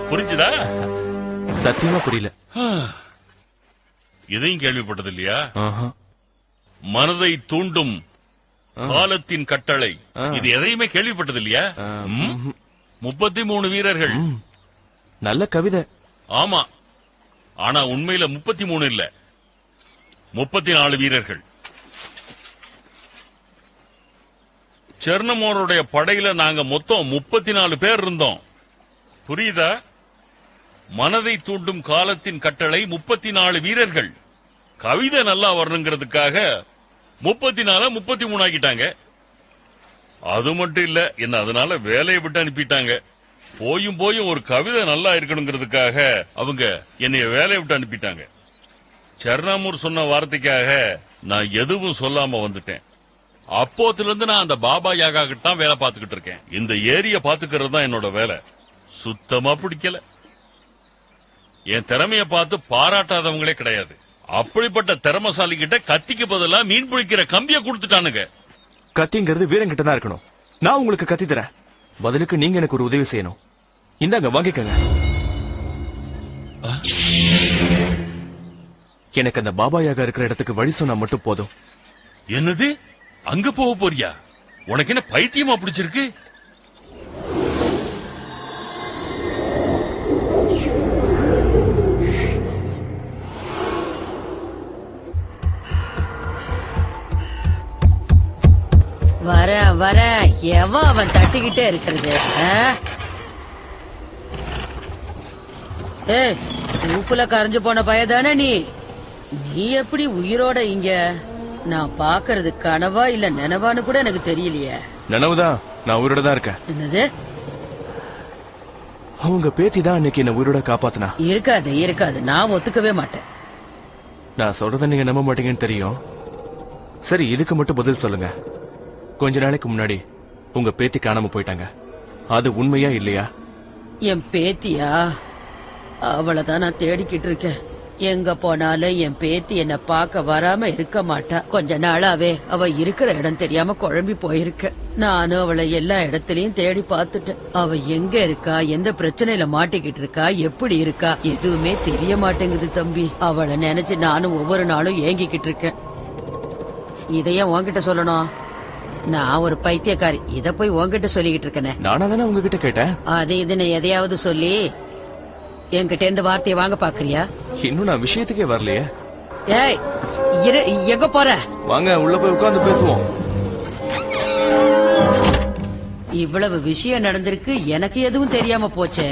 புரிஞ்சுதா? சத்தியமா புரியல. இதையும் கேள்விப்பட்டது இல்லையா? மனதை தூண்டும் காலத்தின் கட்டளை, இது எதையுமே கேள்விப்பட்டது இல்லையா? 33 வீரர்கள். நல்ல கவிதை. ஆமா, ஆனா உண்மையில 33 இல்ல, 34 வீரர்கள். செர்னமோருடைய படையில நாங்க மொத்தம் 34 பேர் இருந்தோம். புரியுதா? மனதை தூண்டும் காலத்தின் கட்டளை 34 வீரர்கள். கவிதை நல்லா வரணுங்கிறதுக்காக 34 33 ஆக்கிட்டாங்க. அது மட்டும் இல்ல, என்ன அதனால வேலையை விட்டு அனுப்பிட்டாங்க. போயும் ஒரு கவிதை நல்லா இருக்கணுங்கிறதுக்காக அவங்க என்னைய வேலையை விட்டு அனுப்பிட்டாங்க. சர்ணாமூர் சொன்ன வார்த்தைக்காக நான் எதுவும் சொல்லாம வந்துட்டேன். அப்போத்துல இருந்து நான் அந்த பாபா யாகா கிட்ட தான் வேலை பார்த்துக்கிட்டு இருக்கேன். இந்த ஏரிய பாத்துக்கிறது தான் என்னோட வேலை. சுத்தமா பிடிக்கல. என் திறமைய பார்த்து பாராட்டாதவங்களே கிடையாது. அப்படிப்பட்ட திறமசாலி கிட்ட கத்திக்கு பதிலா மீன் பிடிக்கிற கம்பிய கொடுத்துட்டானுங்க. கத்திங்கிறது வீரங்கிட்ட தான் இருக்கணும். நான் உங்களுக்கு கத்தி தரேன். பதிலுக்கு நீங்க எனக்கு ஒரு உதவி செய்யணும். இந்தாங்க, வாங்கிக்கங்க. எனக்கு அந்த பாபா யாகா இருக்கிற இடத்துக்கு வழி சொன்னா மட்டும் போதும். என்னது? அங்க போக போறியா? உனக்கு என்ன பைத்தியமா பிடிச்சிருக்கு? வரேன் எவன் அவன் தட்டிக்கிட்டே இருக்கிறது ஏய் சூப்புல கரைஞ்சு போன பயதானே நீ எப்படி உயிரோட இங்க? நான் பாக்குறது கனவா இல்ல நினைவான்னு கூட எனக்கு தெரியலையே. நினைவுதான், நான் உயிரோட தான் இருக்கேன். என்னது? அவங்க பேத்தி தான் அன்னைக்கு என்ன உயிரோட காப்பாத்தினா. இருக்காது, நான் ஒத்துக்கவே மாட்டேன். நான் சொல்றத நீங்க நம்ப மாட்டீங்கன்னு தெரியும். சரி, இதுக்கு மட்டும் பதில் சொல்லுங்க. கொஞ்ச நாளைக்கு முன்னாடி உங்க பேத்தி காணாம போயிட்டாங்க, அது உண்மையா இல்லையா? என் பேத்தியா? அவளைதான் நான் தேடிக்கிட்டு இருக்கேன். எங்க போனாலும் என் பேத்தி என்ன பார்க்க வராம இருக்க மாட்டா. கொஞ்ச நாளாவே அவ இருக்கிற இடம் தெரியாம குழம்பி போயிருக்க. நானும் அவளை எல்லா இடத்துலயும் தேடி பார்த்துட்டேன். அவ எங்க இருக்கா, எந்த பிரச்சனையில மாட்டிக்கிட்டு இருக்கா, எப்படி இருக்கா, எதுவுமே தெரிய மாட்டேங்குது தம்பி. அவளை நினைச்சு நானும் ஒவ்வொரு நாளும் ஏங்கிக்கிட்டு இருக்கேன். இதையும் உன்கிட்ட சொல்லணும்? நான் ஒரு பைத்தியக்காரி, இத போய் உன்கிட்ட சொல்லிக்கிட்டு இருக்கேனே. நானா தானே உங்ககிட்ட கேட்டேன். அது இதுன்னு எதையாவது சொல்லி என்கிட்ட இந்த வார்த்தையை வாங்க பாக்குறியா? இன்னும் நான் விஷயத்துக்கே வரலையே. ஏய், எங்க போற? வாங்க உள்ள போய் உட்கார்ந்து பேசுவோம். இவ்வளவு விஷயம் நடந்திருக்கு, எனக்கு எதுவும் தெரியாம போச்சே.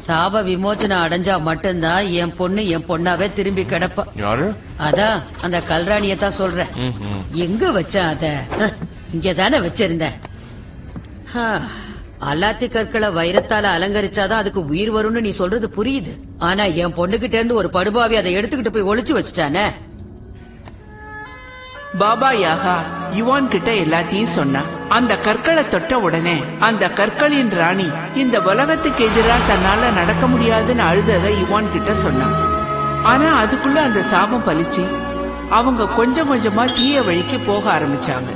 சாப விமோச்சனம் அடைஞ்சா மட்டும்தான் என் பொண்ணு என் பொண்ணாவே திரும்பி கிடப்பா. யாரு? அதான் அந்த கல்ராணியத்தான் சொல்றேன். எங்க வச்சேன் அத? இங்கதானே வச்சிருந்தேன். அல்லாத்தி கற்களை வைரத்தால அலங்கரிச்சாதான் அதுக்கு உயிர் வரும்னு நீ சொல்றது புரியுது. ஆனா என் பொண்ணுகிட்ட இருந்து ஒரு படுபாவி அதை எடுத்துக்கிட்டு போய் ஒளிச்சு வச்சுட்டானே. பாபா யாகா யுவான் கிட்ட எல்லாத்தையும் சொன்னா. அந்த கற்களை தொட்ட உடனே அந்த கற்களின் ராணி இந்த உலகத்துக்கு எதிராக தன்னால நடக்க முடியாதுன்னு அழுததை யுவான் கிட்ட சொன்னான். ஆனா அதுக்குள்ள அந்த சாபம் பலிச்சு அவங்க கொஞ்சம் கொஞ்சமா தீய வழிக்கு போக ஆரம்பிச்சாங்க.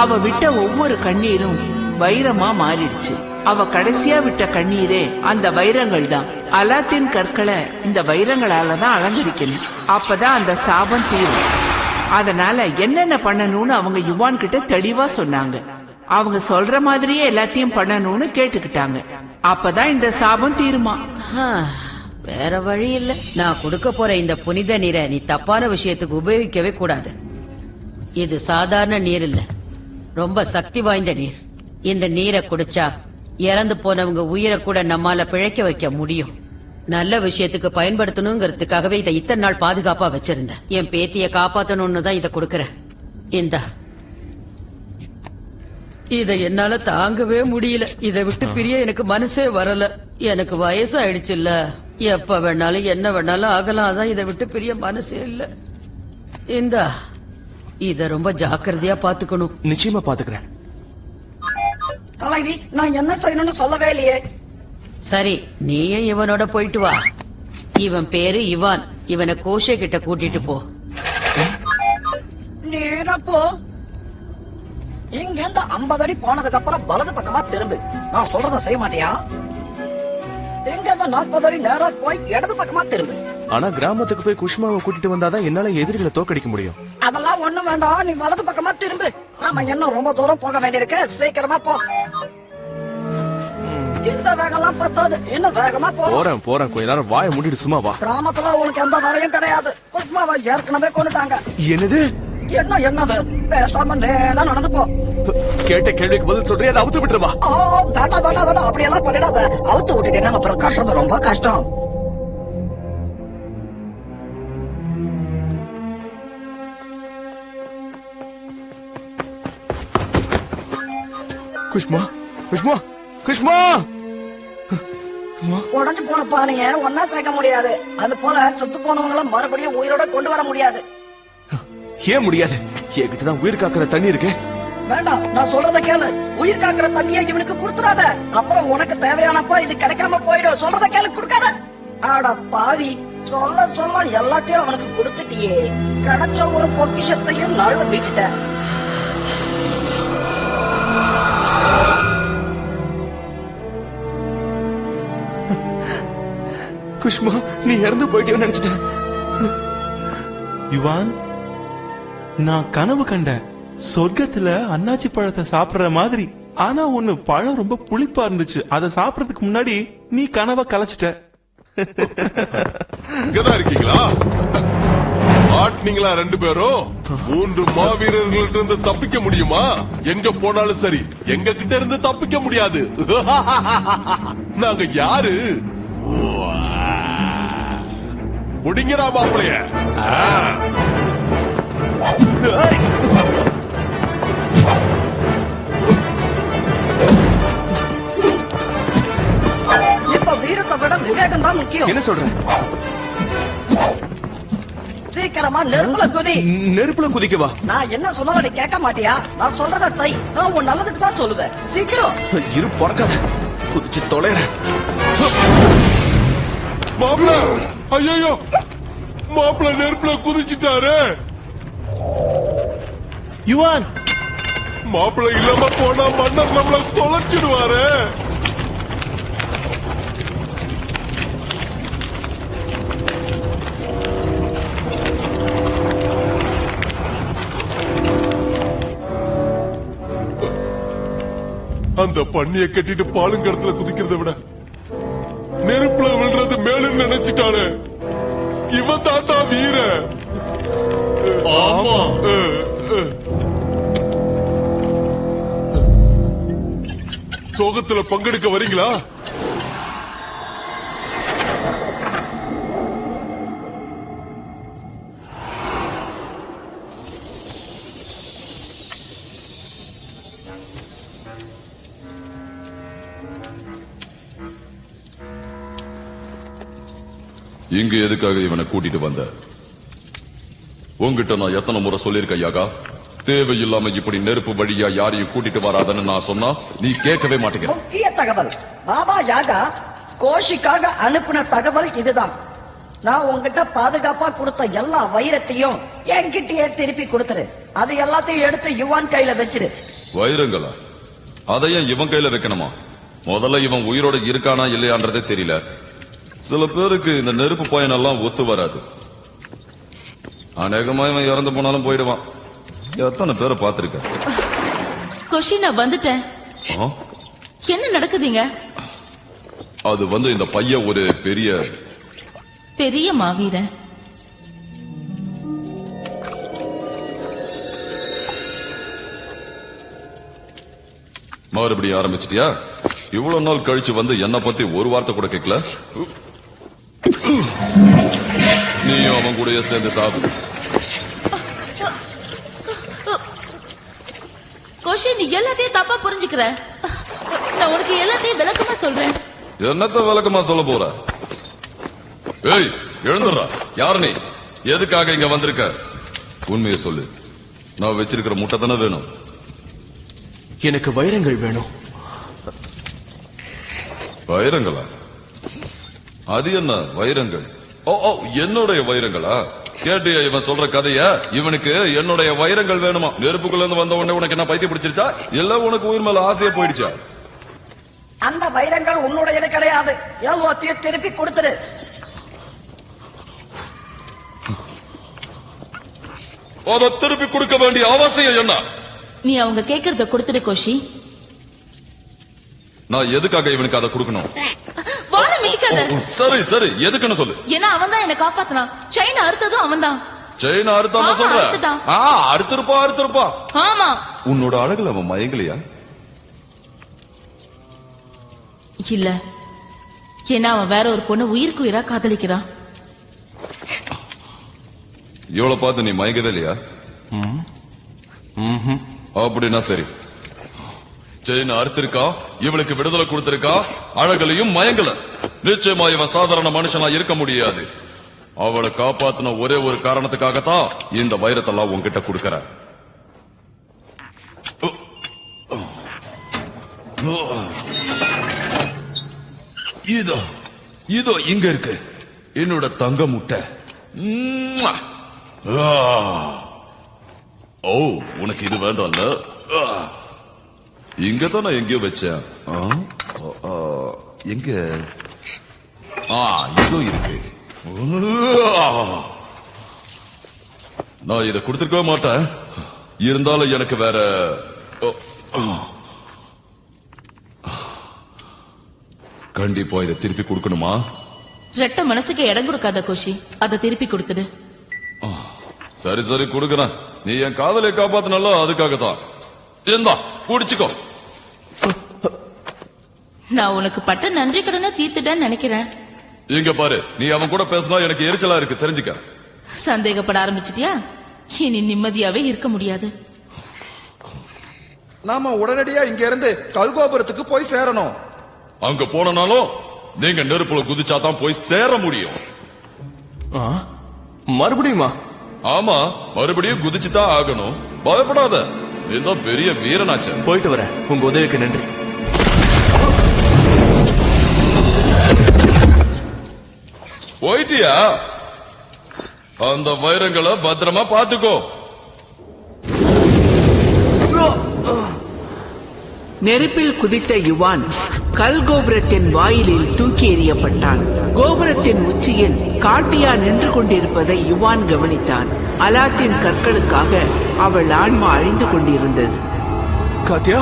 அவ விட்ட ஒவ்வொரு கண்ணீரும் வைரமா மாறிடுச்சு. அவ கடைசியா விட்ட கண்ணீரே அந்த வைரங்கள் தான். அலாத்தின் கற்களை இந்த வைரங்களாலதான் அலங்கரிக்கணும். அப்பதான் அந்த சாபம் தீரும். அதனால என்னென்ன பண்ணணும்னு அவங்க யுவான் கிட்ட தெளிவா சொன்னாங்க. அவங்க சொல்ற மாதிரியே எல்லாத்தையும் பண்ணணும்னு கேட்டுக்கிட்டாங்க. அப்பதான் இந்த சாபம் தீருமா. வேற வழி இல்ல. நான் கொடுக்க போற இந்த புனித நீரை நீ தப்பான விஷயத்துக்கு உபயோகிக்கவே கூடாது. இது சாதாரண நீர் இல்ல, ரொம்ப சக்தி வாய்ந்த நீர். இந்த நீரை குடிச்சா இறந்து போனவங்க உயிரை கூட நம்மால பிழைக்க வைக்க முடியும். நல்ல விஷயத்துக்கு பயன்படுத்தணுங்கிறதுக்காகவே இதை இத்தனை நாள் பாதுகாப்பா வச்சிருந்தேன். என் பேத்திய காப்பாத்தணும்னு தான் இதை கொடுக்கறேன். இதை என்னால தாங்கவே முடியல. இதை விட்டு பிரிய எனக்கு மனசே வரல. எனக்கு வயசு ஆயிடுச்சு இல்ல, எப்ப வேணாலும் என்ன வேணாலும் ஆகலாம். அதான் இதை விட்டு பிரிய மனசே இல்ல. இத ரொம்ப ஜாக்கிரதையா பாத்துக்கணும். நிச்சயமா பாத்துக்கிறேன். தலைவி, நான் என்ன செய்யணும்னு சொல்லவே இல்லையே. சரி, நீயும் இவனோட போயிட்டு வா. இவன் பேரு இவான். இவனை கோஷே கிட்ட கூட்டிட்டு போ. நேரா போ. இங்க இருந்து 50 அடி போனதுக்கு அப்புறம் வலது பக்கமா திரும்பு. நான் சொல்றத செய்ய மாட்டியா? இங்க இருந்து 40 அடி நேரா போய் இடது பக்கமா திரும்பு. ஆனா கிராமத்துக்கு போய் குஷ்மாவை கூட்டிட்டு வந்தாதான் என்னால எதிரிகளை தோக்கடிக்க முடியும். அதெல்லாம் ஒண்ணு வேண்டாம், நீ வலது பக்கமா திரும்பு. நாம இன்னும் ரொம்ப தூரம் போக வேண்டியிருக்கு, சீக்கிரமா போ. இந்த வேகம்லாம் பத்தாது, இன்னும் வேகமா போ. போறேன் கொஞ்ச நேரம் வாயை மூடிட்டு சும்மா வா. கிராமத்துல உனக்கு எந்த வேலையும் கிடையாது. குஷ்மாவை ஏற்கனவே கொண்டுட்டாங்க. என்னது? என்னது? பேசாம நேரா நடந்து போ. கேட்ட கேள்விக்கு பதில் சொல்றியா? அதை அவுத்து விட்டுருவா. வேண்டாம், அப்படியெல்லாம் பண்ணிடாத. அவுத்து விட்டுட்டேன்னா அப்புறம் கட்டுறது ரொம்ப கஷ்டம். குஷ்மா, குஷ்மா, குஷ்மா! உடஞ்சு போன பானைய ஒன்னா சேர்க்க முடியாது. அது போல செத்து போனவங்கள மறுபடியும் உயிரோட கொண்டு வர முடியாது. ஏன் முடியாது? என்கிட்டதான் உயிர் காக்கிற தண்ணி இருக்கு. வேண்டாம், நான் சொல்றத கேளு. உயிர் காக்கிற தண்ணியை இவனுக்கு கொடுத்துடாத. அப்புறம் உனக்கு தேவையானப்ப இது கிடைக்காம போயிடும். சொல்றத கேளு, கொடுக்காத. ஆடா பாவி, சொல்ல எல்லாத்தையும் அவனுக்கு கொடுத்துட்டியே. கிடைச்ச ஒரு பொக்கிஷத்தையும் நழுவ விட்டுட்ட. குஷ்மா, நீ இறந்து போயிட்டே நினைச்சிட்டேன். யுவான், நான் கனவு கண்டேன். சொர்க்கத்துல அன்னாச்சி பழத்தை சாப்பிடுற மாதிரி. ஆனா ஒண்ணு, பழம் ரொம்ப புளிப்பா இருந்துச்சு. அதை சாப்பிடறதுக்கு முன்னாடி நீ கனவை கலைச்சிட்ட. இங்கதான் இருக்கீங்களா? மாட்டினீங்களா 2 பேரும்? 3 மாவீரர்கள்ட்ட இருந்து தப்பிக்க முடியுமா? எங்க போனாலும் சரி, எங்க கிட்ட இருந்து தப்பிக்க முடியாது. நாங்க யாரு? முடிங்கடா மாப்பிளைய. இப்ப வீரத்தை விட விவேகம் தான் முக்கியம். என்ன சொல்ற? சீக்கிரமா நெருப்புல குதி. நெருப்புல குதிக்கவா? நான் என்ன சொன்னாலும் நீ கேட்க மாட்டியா? நான் சொல்றத செய். நான் உன் நல்லதுக்கு தான் சொல்லுவேன். சீக்கிரம் இரு, பறக்காத. குதிச்சு தொலைறேன். மாப்பிள, ஐயோ மாப்பிள நெருப்புல குதிச்சுட்டாரு. யுவான், மாப்பிள இல்லாம போனா மன்னர் நம்மள தொலைச்சிடுவாரு. அந்த பண்ணிய கட்டிட்டு பாலுங்கடத்துல குதிக்கிறத விட நெருப்புல விழுறது மேலும் நினைச்சிட்டானே. இவன் தாத்தா வீர. ஆமா. சோகத்துல பங்கெடுக்க வரீங்களா? இங்க எதுக்காக இவனை கூட்டிட்டு வந்த? உங்ககிட்ட நான் எத்தனை முறை சொல்லிருக்கேன் யாகா, தேவையில்லாம இப்படி நெருப்பு வழியா யாரையும் கூட்டிட்டு வராதன்னு நான் சொன்னா நீ கேட்கவே மாட்டேங்க. முக்கிய தகவல் பாபா யாகா கோஷிக்காக அனுப்பின தகவல் இதுதான். நான் உங்ககிட்ட பாதுகாப்பா கொடுத்த எல்லா வைரத்தையும் என்கிட்டயே திருப்பி கொடுத்துரு. அது எல்லாத்தையும் எடுத்து யுவான் கையில வச்சிரு. வைரங்களா? அதையும் இவன் கையில வைக்கணுமா? முதல்ல இவன் உயிரோட இருக்கானா இல்லையான்றதே தெரியல. சில பேருக்கு இந்த நெருப்பு பயனெல்லாம் ஒத்து வராது. அநேகமா இவன் இறந்து போனாலும் போயிடுவான். எத்தனை பேரை பார்த்திருக்க? கோஷி, நான் வந்துட்டேன். என்ன நடக்குதுங்க? அது இந்த பையன் ஒரு பெரிய மாவீரன். மறுபடியும் ஆரம்பிச்சிட்டியா? இவ்வளவு நாள் கழிச்சு என்ன பத்தி ஒரு வார்த்தை கூட கேட்கல. நீயும் அவன் கூட சேர்ந்து சாவு. கோஷி, நீ எல்லாத்தையும் தப்பா புரிஞ்சுக்கிற. நான் உனக்கு எல்லாத்தையும் விளக்கமா சொல்றேன். என்னத்த விளக்கமா சொல்ல போற? ஏய், எழுந்துடுறா. யாரு நீ? எதுக்காக இங்க வந்திருக்க? உண்மையை சொல்லு. நான் வச்சிருக்கிற முட்டை தானே வேணும்? எனக்கு வைரங்கள் வேணும். வைரங்களா? அது என்ன வைரங்கள்? ஓ, என்னுடைய வைரங்களா? கேட்டியா இவன் சொல்ற கதைய? இவனுக்கு என்னுடைய வைரங்கள் வேணுமா? நெருப்புக்குள்ள இருந்து வந்த உடனே உனக்கு என்ன பைத்தியம் பிடிச்சிருச்சா? இல்ல உனக்கு உயிர் மேல ஆசையா போயிடுச்சா? அந்த வைரங்கள் உன்னுடையது கிடையாது. எல்லாத்தையும் திருப்பி கொடுத்துரு. அதை திருப்பி கொடுக்க வேண்டிய அவசியம் என்ன? நீ அவங்க கேக்குறத கொடுத்துடு கோஷி. நான் எதுக்காக இவனுக்கு அதை கொடுக்கணும்? சரி சரி, எதுக்குன்னு சொல்லு. ஏன்னா அவன் தான் என்ன காப்பாத்தினான். செயின் அறுத்ததும் அவன் தான். செயின் அறுத்தாம சொல்ற? அறுத்திருப்பா. ஆமா. உன்னோட அழகுல அவன் மயங்கலையா? இல்ல, ஏன்னா அவன் வேற ஒரு பொண்ணு உயிருக்கு உயிரா காதலிக்கிறான். இவளை பார்த்து நீ மயங்கவே இல்லையா? அப்படின்னா சரி. செயின் அறுத்திருக்கா, இவளுக்கு விடுதலை கொடுத்திருக்கா, அழகலையும் மயங்கல. நிச்சயமா இவன் சாதாரண மனுஷனா இருக்க முடியாது. அவளை காப்பாத்தின ஒரே ஒரு காரணத்துக்காகத்தான் இந்த வைரத்தெல்லாம் உன்கிட்ட கொடுக்கற. இதோ இங்க இருக்கு என்னோட தங்க முட்டை. ஓ, உனக்கு இது வேண்டாம்ல? இங்கதான் நான் எங்கேயோ வச்சேன். எங்க? இதோ இருக்கு. நான் இதை கொடுத்திருக்கவே மாட்டேன். இருந்தாலும் எனக்கு வேற கண்டிப்பா இதை திருப்பி கொடுக்கணுமா? ரெட்ட மனசுக்கு இடம் கொடுக்காத கோஷி, அதை திருப்பி கொடுத்துடு. சரி சரி கொடுக்கறேன். நீ என் காதலை காப்பாத்தினல்ல, அதுக்காகத்தான். இருந்தா குடிச்சுக்கோ. நான் உனக்கு பட்ட நன்றி கடனை தீர்த்துட்டேன்னு நினைக்கிறேன். இங்க பாரு, நீ அவன் கூட பேசினா எனக்கு எரிச்சலா இருக்கு, தெரிஞ்சுக்க. சந்தேகப்பட ஆரம்பிச்சிட்டியா? இனி நிம்மதியாவே இருக்க முடியாது. நாம உடனடியா இங்க இருந்து கல்கோபுரத்துக்கு போய் சேரணும். அங்க போனாலும் நீங்க நெருப்புல குதிச்சாதான் போய் சேர முடியும். மறுபடியுமா? ஆமா, மறுபடியும் குதிச்சுதான் ஆகணும். பயப்படாத, ஏதோ பெரிய வீரனாச்ச. போயிட்டு வரேன், உங்க உதவிக்கு நன்றி. போயிட்டியா? அந்த வைரங்களை பத்திரமா பாத்துக்கோ. நெருப்பில் குதித்த யுவான் கல் கோபுரத்தின் வாயிலில் தூக்கி எறியப்பட்டான். கோபுரத்தின் உச்சியில் காட்டியா நின்று கொண்டிருப்பதை யுவான் கவனித்தான். அலாத்தின் கற்களுக்காக அவள் ஆன்மா அழிந்து கொண்டிருந்தது. காத்தியா?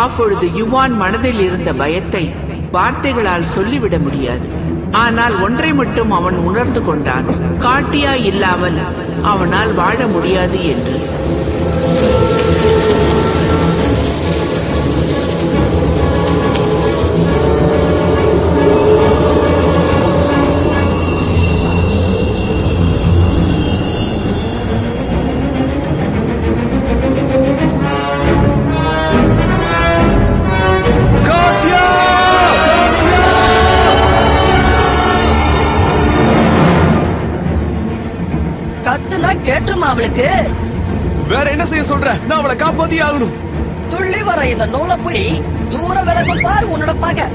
அப்பொழுது யுவான் மனதில் இருந்த பயத்தை வார்த்தைகளால் சொல்லிவிட முடியாது. ஆனால் ஒன்றை மட்டும் அவன் உணர்ந்து கொண்டான், காட்டியா இல்லாமல் அவனால் வாழ முடியாது என்று. கத்துனா கேட்டுமா அவளுக்கு? வேற என்ன செய்ய சொல்ற? நான் அவளை காப்பாத்தி ஆகணும். துள்ளி வர இந்த நூலப்படி தூர விலகும் பாரு உன்னோட பாக்க.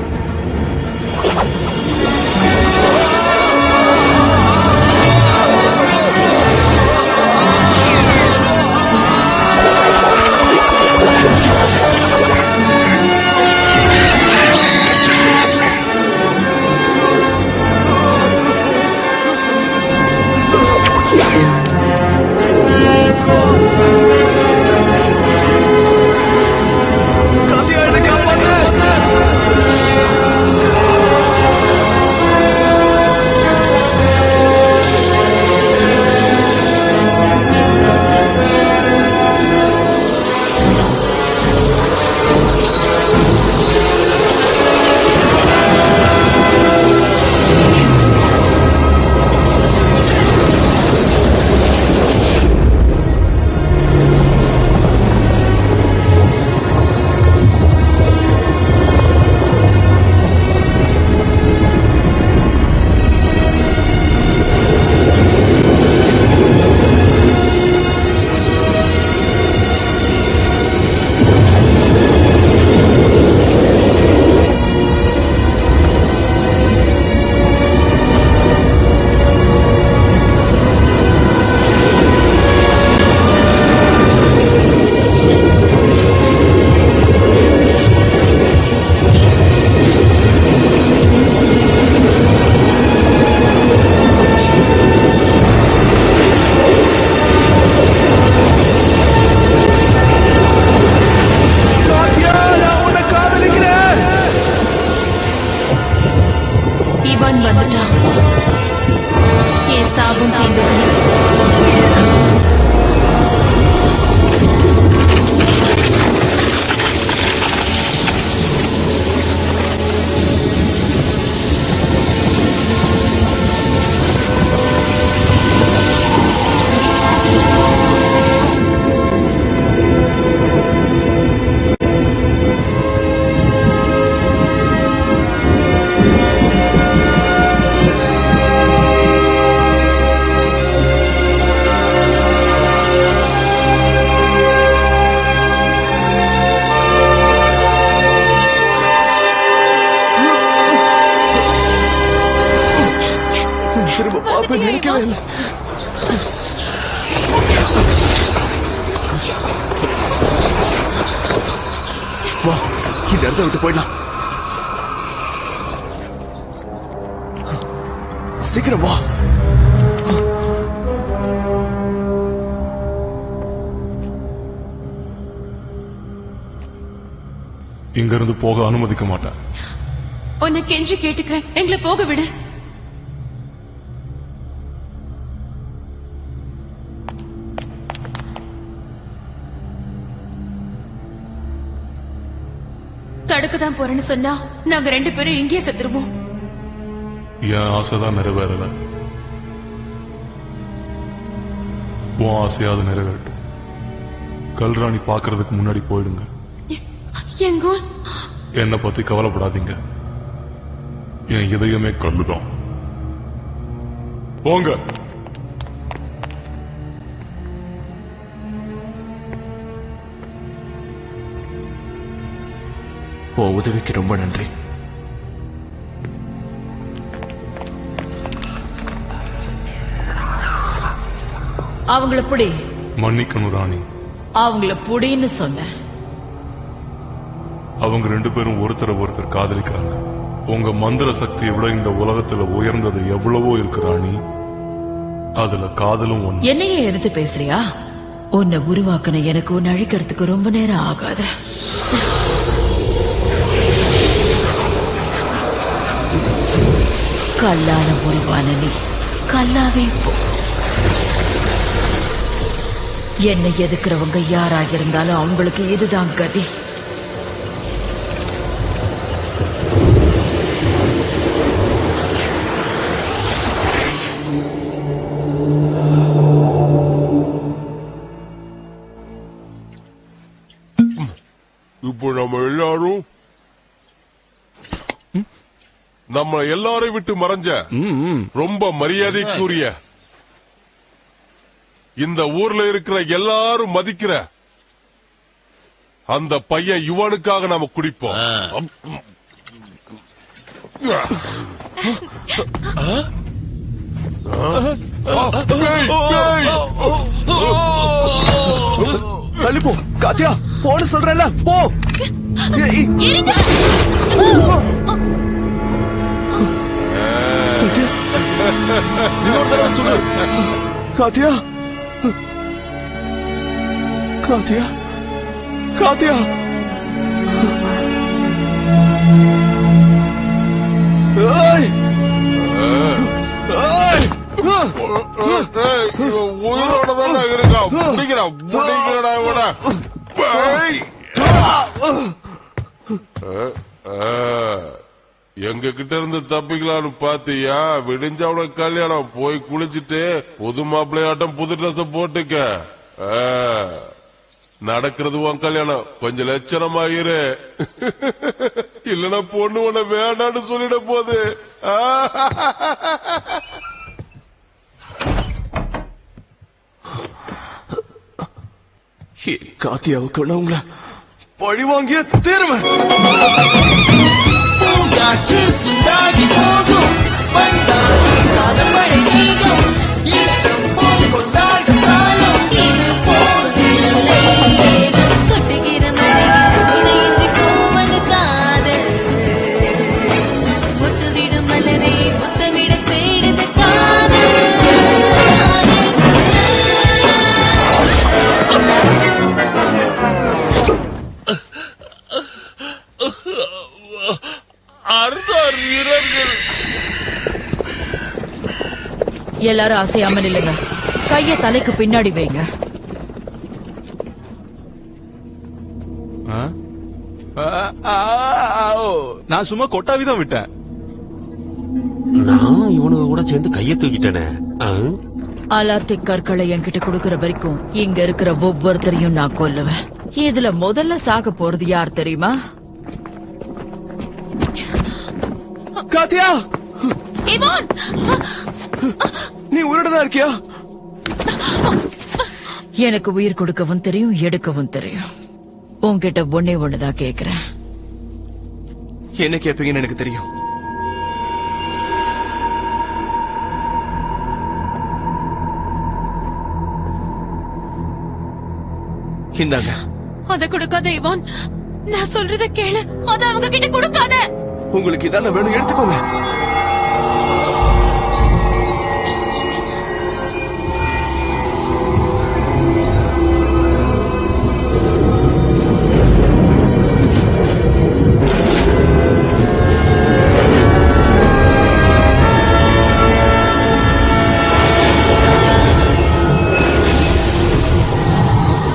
நினைக்கவே இல்லை. வா, இந்த இடத்த விட்டு போயிடலாம். சீக்கிரம் வா. இங்க இருந்து போக அனுமதிக்க மாட்டேன். உன்னை கெஞ்சி கேட்டுக்கிறேன், எங்களை போக விடு. தடுக்க தான் போறேன்னு சொன்னா நாங்க 2 பேரும் இங்கேயே செத்துருவோம். என் ஆசைதான் நிறைவேறல, உன் ஆசையாவது நிறைவேறட்டும். கல்ராணி பாக்குறதுக்கு முன்னாடி போயிடுங்க. எங்கோல், என்னை பத்தி கவலைப்படாதீங்க, என் இதயமே கல்லுதான். போங்க. உன் உதவிக்கு ரொம்ப நன்றி. அவங்கள புடி. மன்னிக்கணும் ராணி, அவங்கள புடின்னு சொன்ன. அவங்க 2 பேரும் ஒருத்தர் காதலிக்கிறாங்க. உங்க மந்திர சக்தியை விட இந்த உலகத்துல உயர்ந்தது எவ்வளவோ இருக்கு ராணி. அதுல காதலும் ஒண்ணு. என்னையே எதிர்த்து பேசுறியா? உன்னை உருவாக்குன எனக்கு உன்னை அழிக்கிறதுக்கு ரொம்ப நேரம் ஆகாத. கல்லான உருவான நீ கல்லாவே போ. என்னை எதுக்குறவங்க யாராக இருந்தாலும் அவங்களுக்கு இதுதான் கதி. இப்போ நம்ம எல்லாரையும் விட்டு மறைஞ்ச ரொம்ப மரியாதைக்குரிய இந்த ஊர்ல இருக்கிற எல்லாரும் மதிக்கிற அந்த பையன் யுவானுக்காக நாம குடிப்போம். தள்ளி போ காத்தியா, போன்னு சொல்றேன்ல, போ. இன்னொரு தடவை சொல்லு. காத்தியா, காத்தியா, காத்தியா. உயிரோட இருக்கா? முடிக்கிறா முடிக்கிறா கூட. எங்க கிட்ட இருந்து தப்பிக்கலான்னு பாத்தியா? விடிஞ்சவன கல்யாணம், போய் குளிச்சுட்டு புது மாப்பிள்ளையாட்டம் புது ட்ரெஸ் போட்டுக்க. நடக்கிறது உன் கல்யாணம், கொஞ்சம் லட்சணமாயிரு. இல்லனா பொண்ணு உன்னை வேண்டான்னு சொல்லிட போது. காத்தியாவுக்கு உங்களை பழி வாங்கிய தேர்வு. எல்லாரும் அசையாம நில்லுங்க. கைய தலைக்கு பின்னாடி வைங்க. நான் சும்மா கொட்டாவிதான் விட்டேன். நான் இவனுக்கு கூட சேர்ந்து கைய தூக்கிட்டேனே. அலாத்தி கற்களை என்கிட்ட கொடுக்கற வரைக்கும் இங்க இருக்கிற ஒவ்வொருத்தரையும் நான் கொல்லுவேன். இதுல முதல்ல சாக போறது யார் தெரியுமா? காத்தியா, இவான், நீ உயிரோடதான் இருக்கியா? எனக்கு உயிர் கொடுக்கவும் தெரியும், எடுக்கவும் தெரியும். உன்கிட்ட ஒன்னே ஒண்ணுதான் கேக்குறேன். என்ன கேப்பீங்கன்னு எனக்கு தெரியும். இந்தாங்க. அத கொடுக்காத இவான், நான் சொல்றத கேளு. அத அவங்க கிட்ட கொடுக்காத. உங்களுக்கு இதான வேணும், எடுத்துக்கோங்க.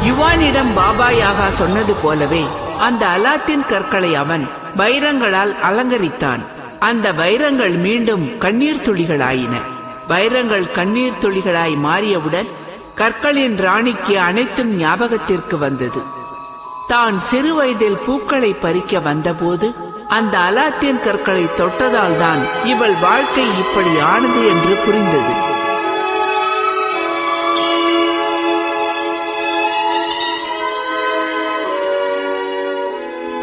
யுவானிடம் பாபா யாகா நான் சொன்னது போலவே அந்த அலாட்டின் கற்களை அவன் வைரங்களால் அலங்கரித்தான். அந்த வைரங்கள் மீண்டும் கண்ணீர் துளிகளாயின. வைரங்கள் கண்ணீர் துளிகளாய் மாறியவுடன் கற்களின் ராணிக்கு அனைத்தும் ஞாபகத்திற்கு வந்தது. தான் சிறு வயதில் பூக்களை பறிக்க வந்தபோது அந்த அலாட்டின் கற்களை தொட்டதால் தான் இவள் வாழ்க்கை இப்படி ஆனது என்று புரிந்தது.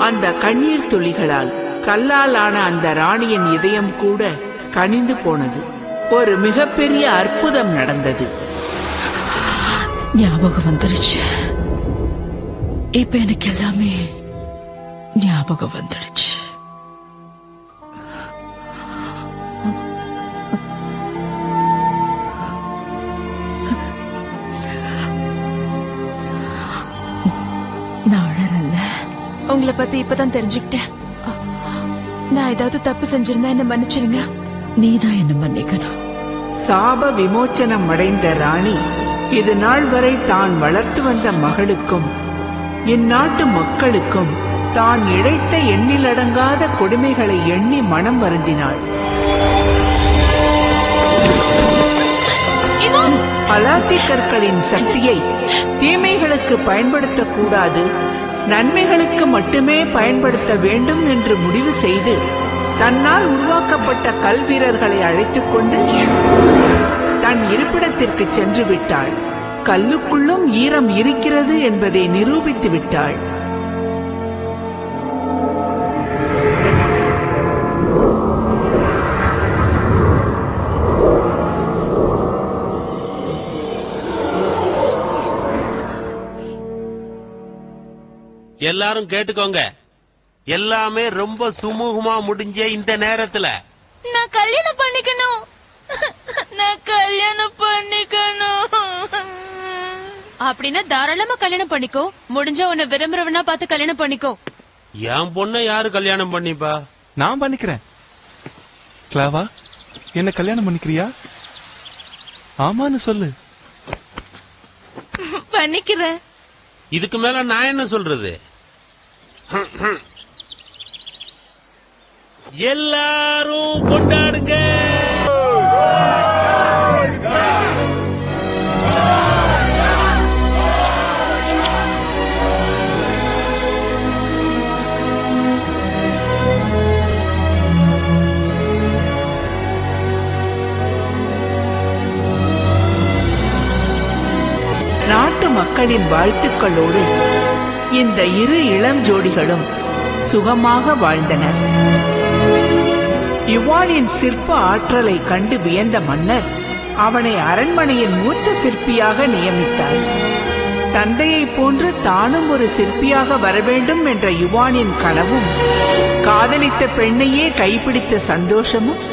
அந்த கண்ணீர் துளிகளால் கல்லால் ஆன அந்த ராணியின் இதயம் கூட கனிந்து போனது. ஒரு மிகப்பெரிய அற்புதம் நடந்தது. ஞாபகம் வந்துருச்சு. இப்ப எனக்கு எல்லாமே ஞாபகம் வந்துடுச்சு. உங்களை பத்தி இப்பதான் தெரிஞ்சுக்கிட்டேன். நான் ஏதாவது தப்பு செஞ்சிருந்தா என்ன மன்னிச்சிருங்க. நீதான் என்ன மன்னிக்கணும். சாப விமோச்சனம் அடைந்த ராணி இது நாள் வரை தான் வளர்த்து வந்த மகளுக்கும் இந்நாட்டு மக்களுக்கும் தான் இழைத்த எண்ணிலடங்காத கொடுமைகளை எண்ணி மனம் வருந்தினாள். அலாத்தி கற்களின் சக்தியை தீமைகளுக்கு பயன்படுத்தக்கூடாது, நன்மைகளுக்கு மட்டுமே பயன்படுத்த வேண்டும் என்று முடிவு செய்து தன்னால் உருவாக்கப்பட்ட கல் வீரர்களை அழைத்துக் கொண்டு தன் இருப்பிடத்திற்கு சென்று விட்டாள். கல்லுக்குள்ளும் ஈரம் இருக்கிறது என்பதை நிரூபித்து விட்டாள். எல்லாரும் கேட்டுக்கோங்க. எல்லாமே ரொம்ப சுமூகமா முடிஞ்ச இந்த நேரத்துல நான் கல்யாணம் பண்ணிக்கணும். நான் கல்யாணம் பண்ணிக்கணும். அப்படின்னா தாராளமா கல்யாணம் பண்ணிக்கோ. முடிஞ்ச உன்னை விரும்புறவனா பார்த்து கல்யாணம் பண்ணிக்கோ. என் பொண்ணை யாரு கல்யாணம் பண்ணிப்பா? நான் பண்ணிக்கிறேன். கிளாவா, என்ன கல்யாணம் பண்ணிக்கிறியா? ஆமான்னு சொல்லு. பண்ணிக்கிறேன். இதுக்கு மேல நான் என்ன சொல்றது? எல்லாரும் கொண்டாடுங்க. நாட்டு மக்களின் வாழ்த்துக்களோடு இந்த இரு இளம் ஜோடிகளும் சுகமாக வாழ்ந்தனர். யுவானின் சிற்ப ஆற்றலை கண்டு வியந்த மன்னர் அவனை அரண்மனையின் மூத்த சிற்பியாக நியமித்தார். தந்தையை போன்று தானும் ஒரு சிற்பியாக வரவேண்டும் என்ற யுவானின் கனவும் காதலித்த பெண்ணையே கைப்பிடித்த சந்தோஷமும்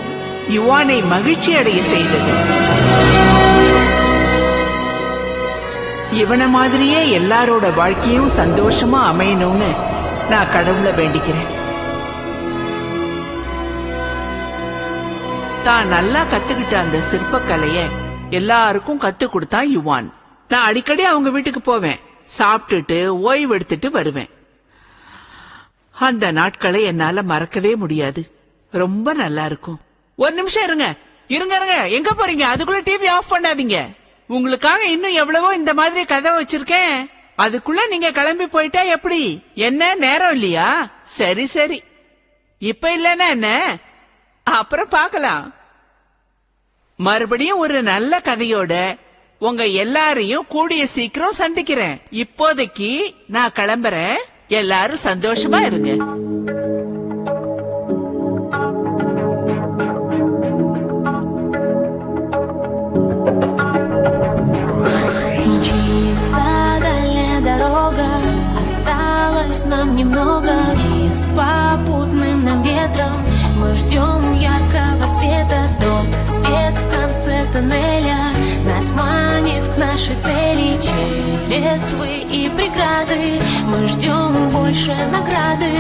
யுவானை மகிழ்ச்சி அடைய செய்தது. இவன மாதிரியே எல்லாரோட வாழ்க்கையும் சந்தோஷமா அமையணும்னு நான் கடவுளை வேண்டிக்கிறேன். தான் நல்லா கத்துக்கிட்ட அந்த சிற்பக்கலைய எல்லாருக்கும் கத்து கொடுத்தான் யுவான். நான் அடிக்கடி அவங்க வீட்டுக்கு போவேன், சாப்பிட்டுட்டு ஓய்வு எடுத்துட்டு வருவேன். அந்த நாட்களை என்னால மறக்கவே முடியாது. ரொம்ப நல்லா இருக்கும். ஒரு நிமிஷம் இருங்க இருங்க இருங்க எங்க போறீங்க? அதுக்குள்ள டிவி ஆஃப் பண்ணாதீங்க. உங்களுக்காக இன்னும் எவ்வளவோ இந்த மாதிரி கதை வச்சிருக்கேன். அதுக்குள்ள நீங்க கிளம்பி போயிட்டா எப்படி? என்ன நேரம் இல்லையா? சரி சரி, இப்ப இல்லன்னா என்ன, அப்புறம் பார்க்கலாம். மறுபடியும் ஒரு நல்ல கதையோட உங்க எல்லாரையும் கூடிய சீக்கிரம் சந்திக்கிறேன். இப்போதைக்கு நான் கிளம்புறேன். எல்லாரும் சந்தோஷமா இருங்க. Нам немного, и с попутным нам ветром мы ждем яркого света. Тот свет в конце тоннеля нас манит к нашей цели. Через рвы и преграды мы ждем больше награды.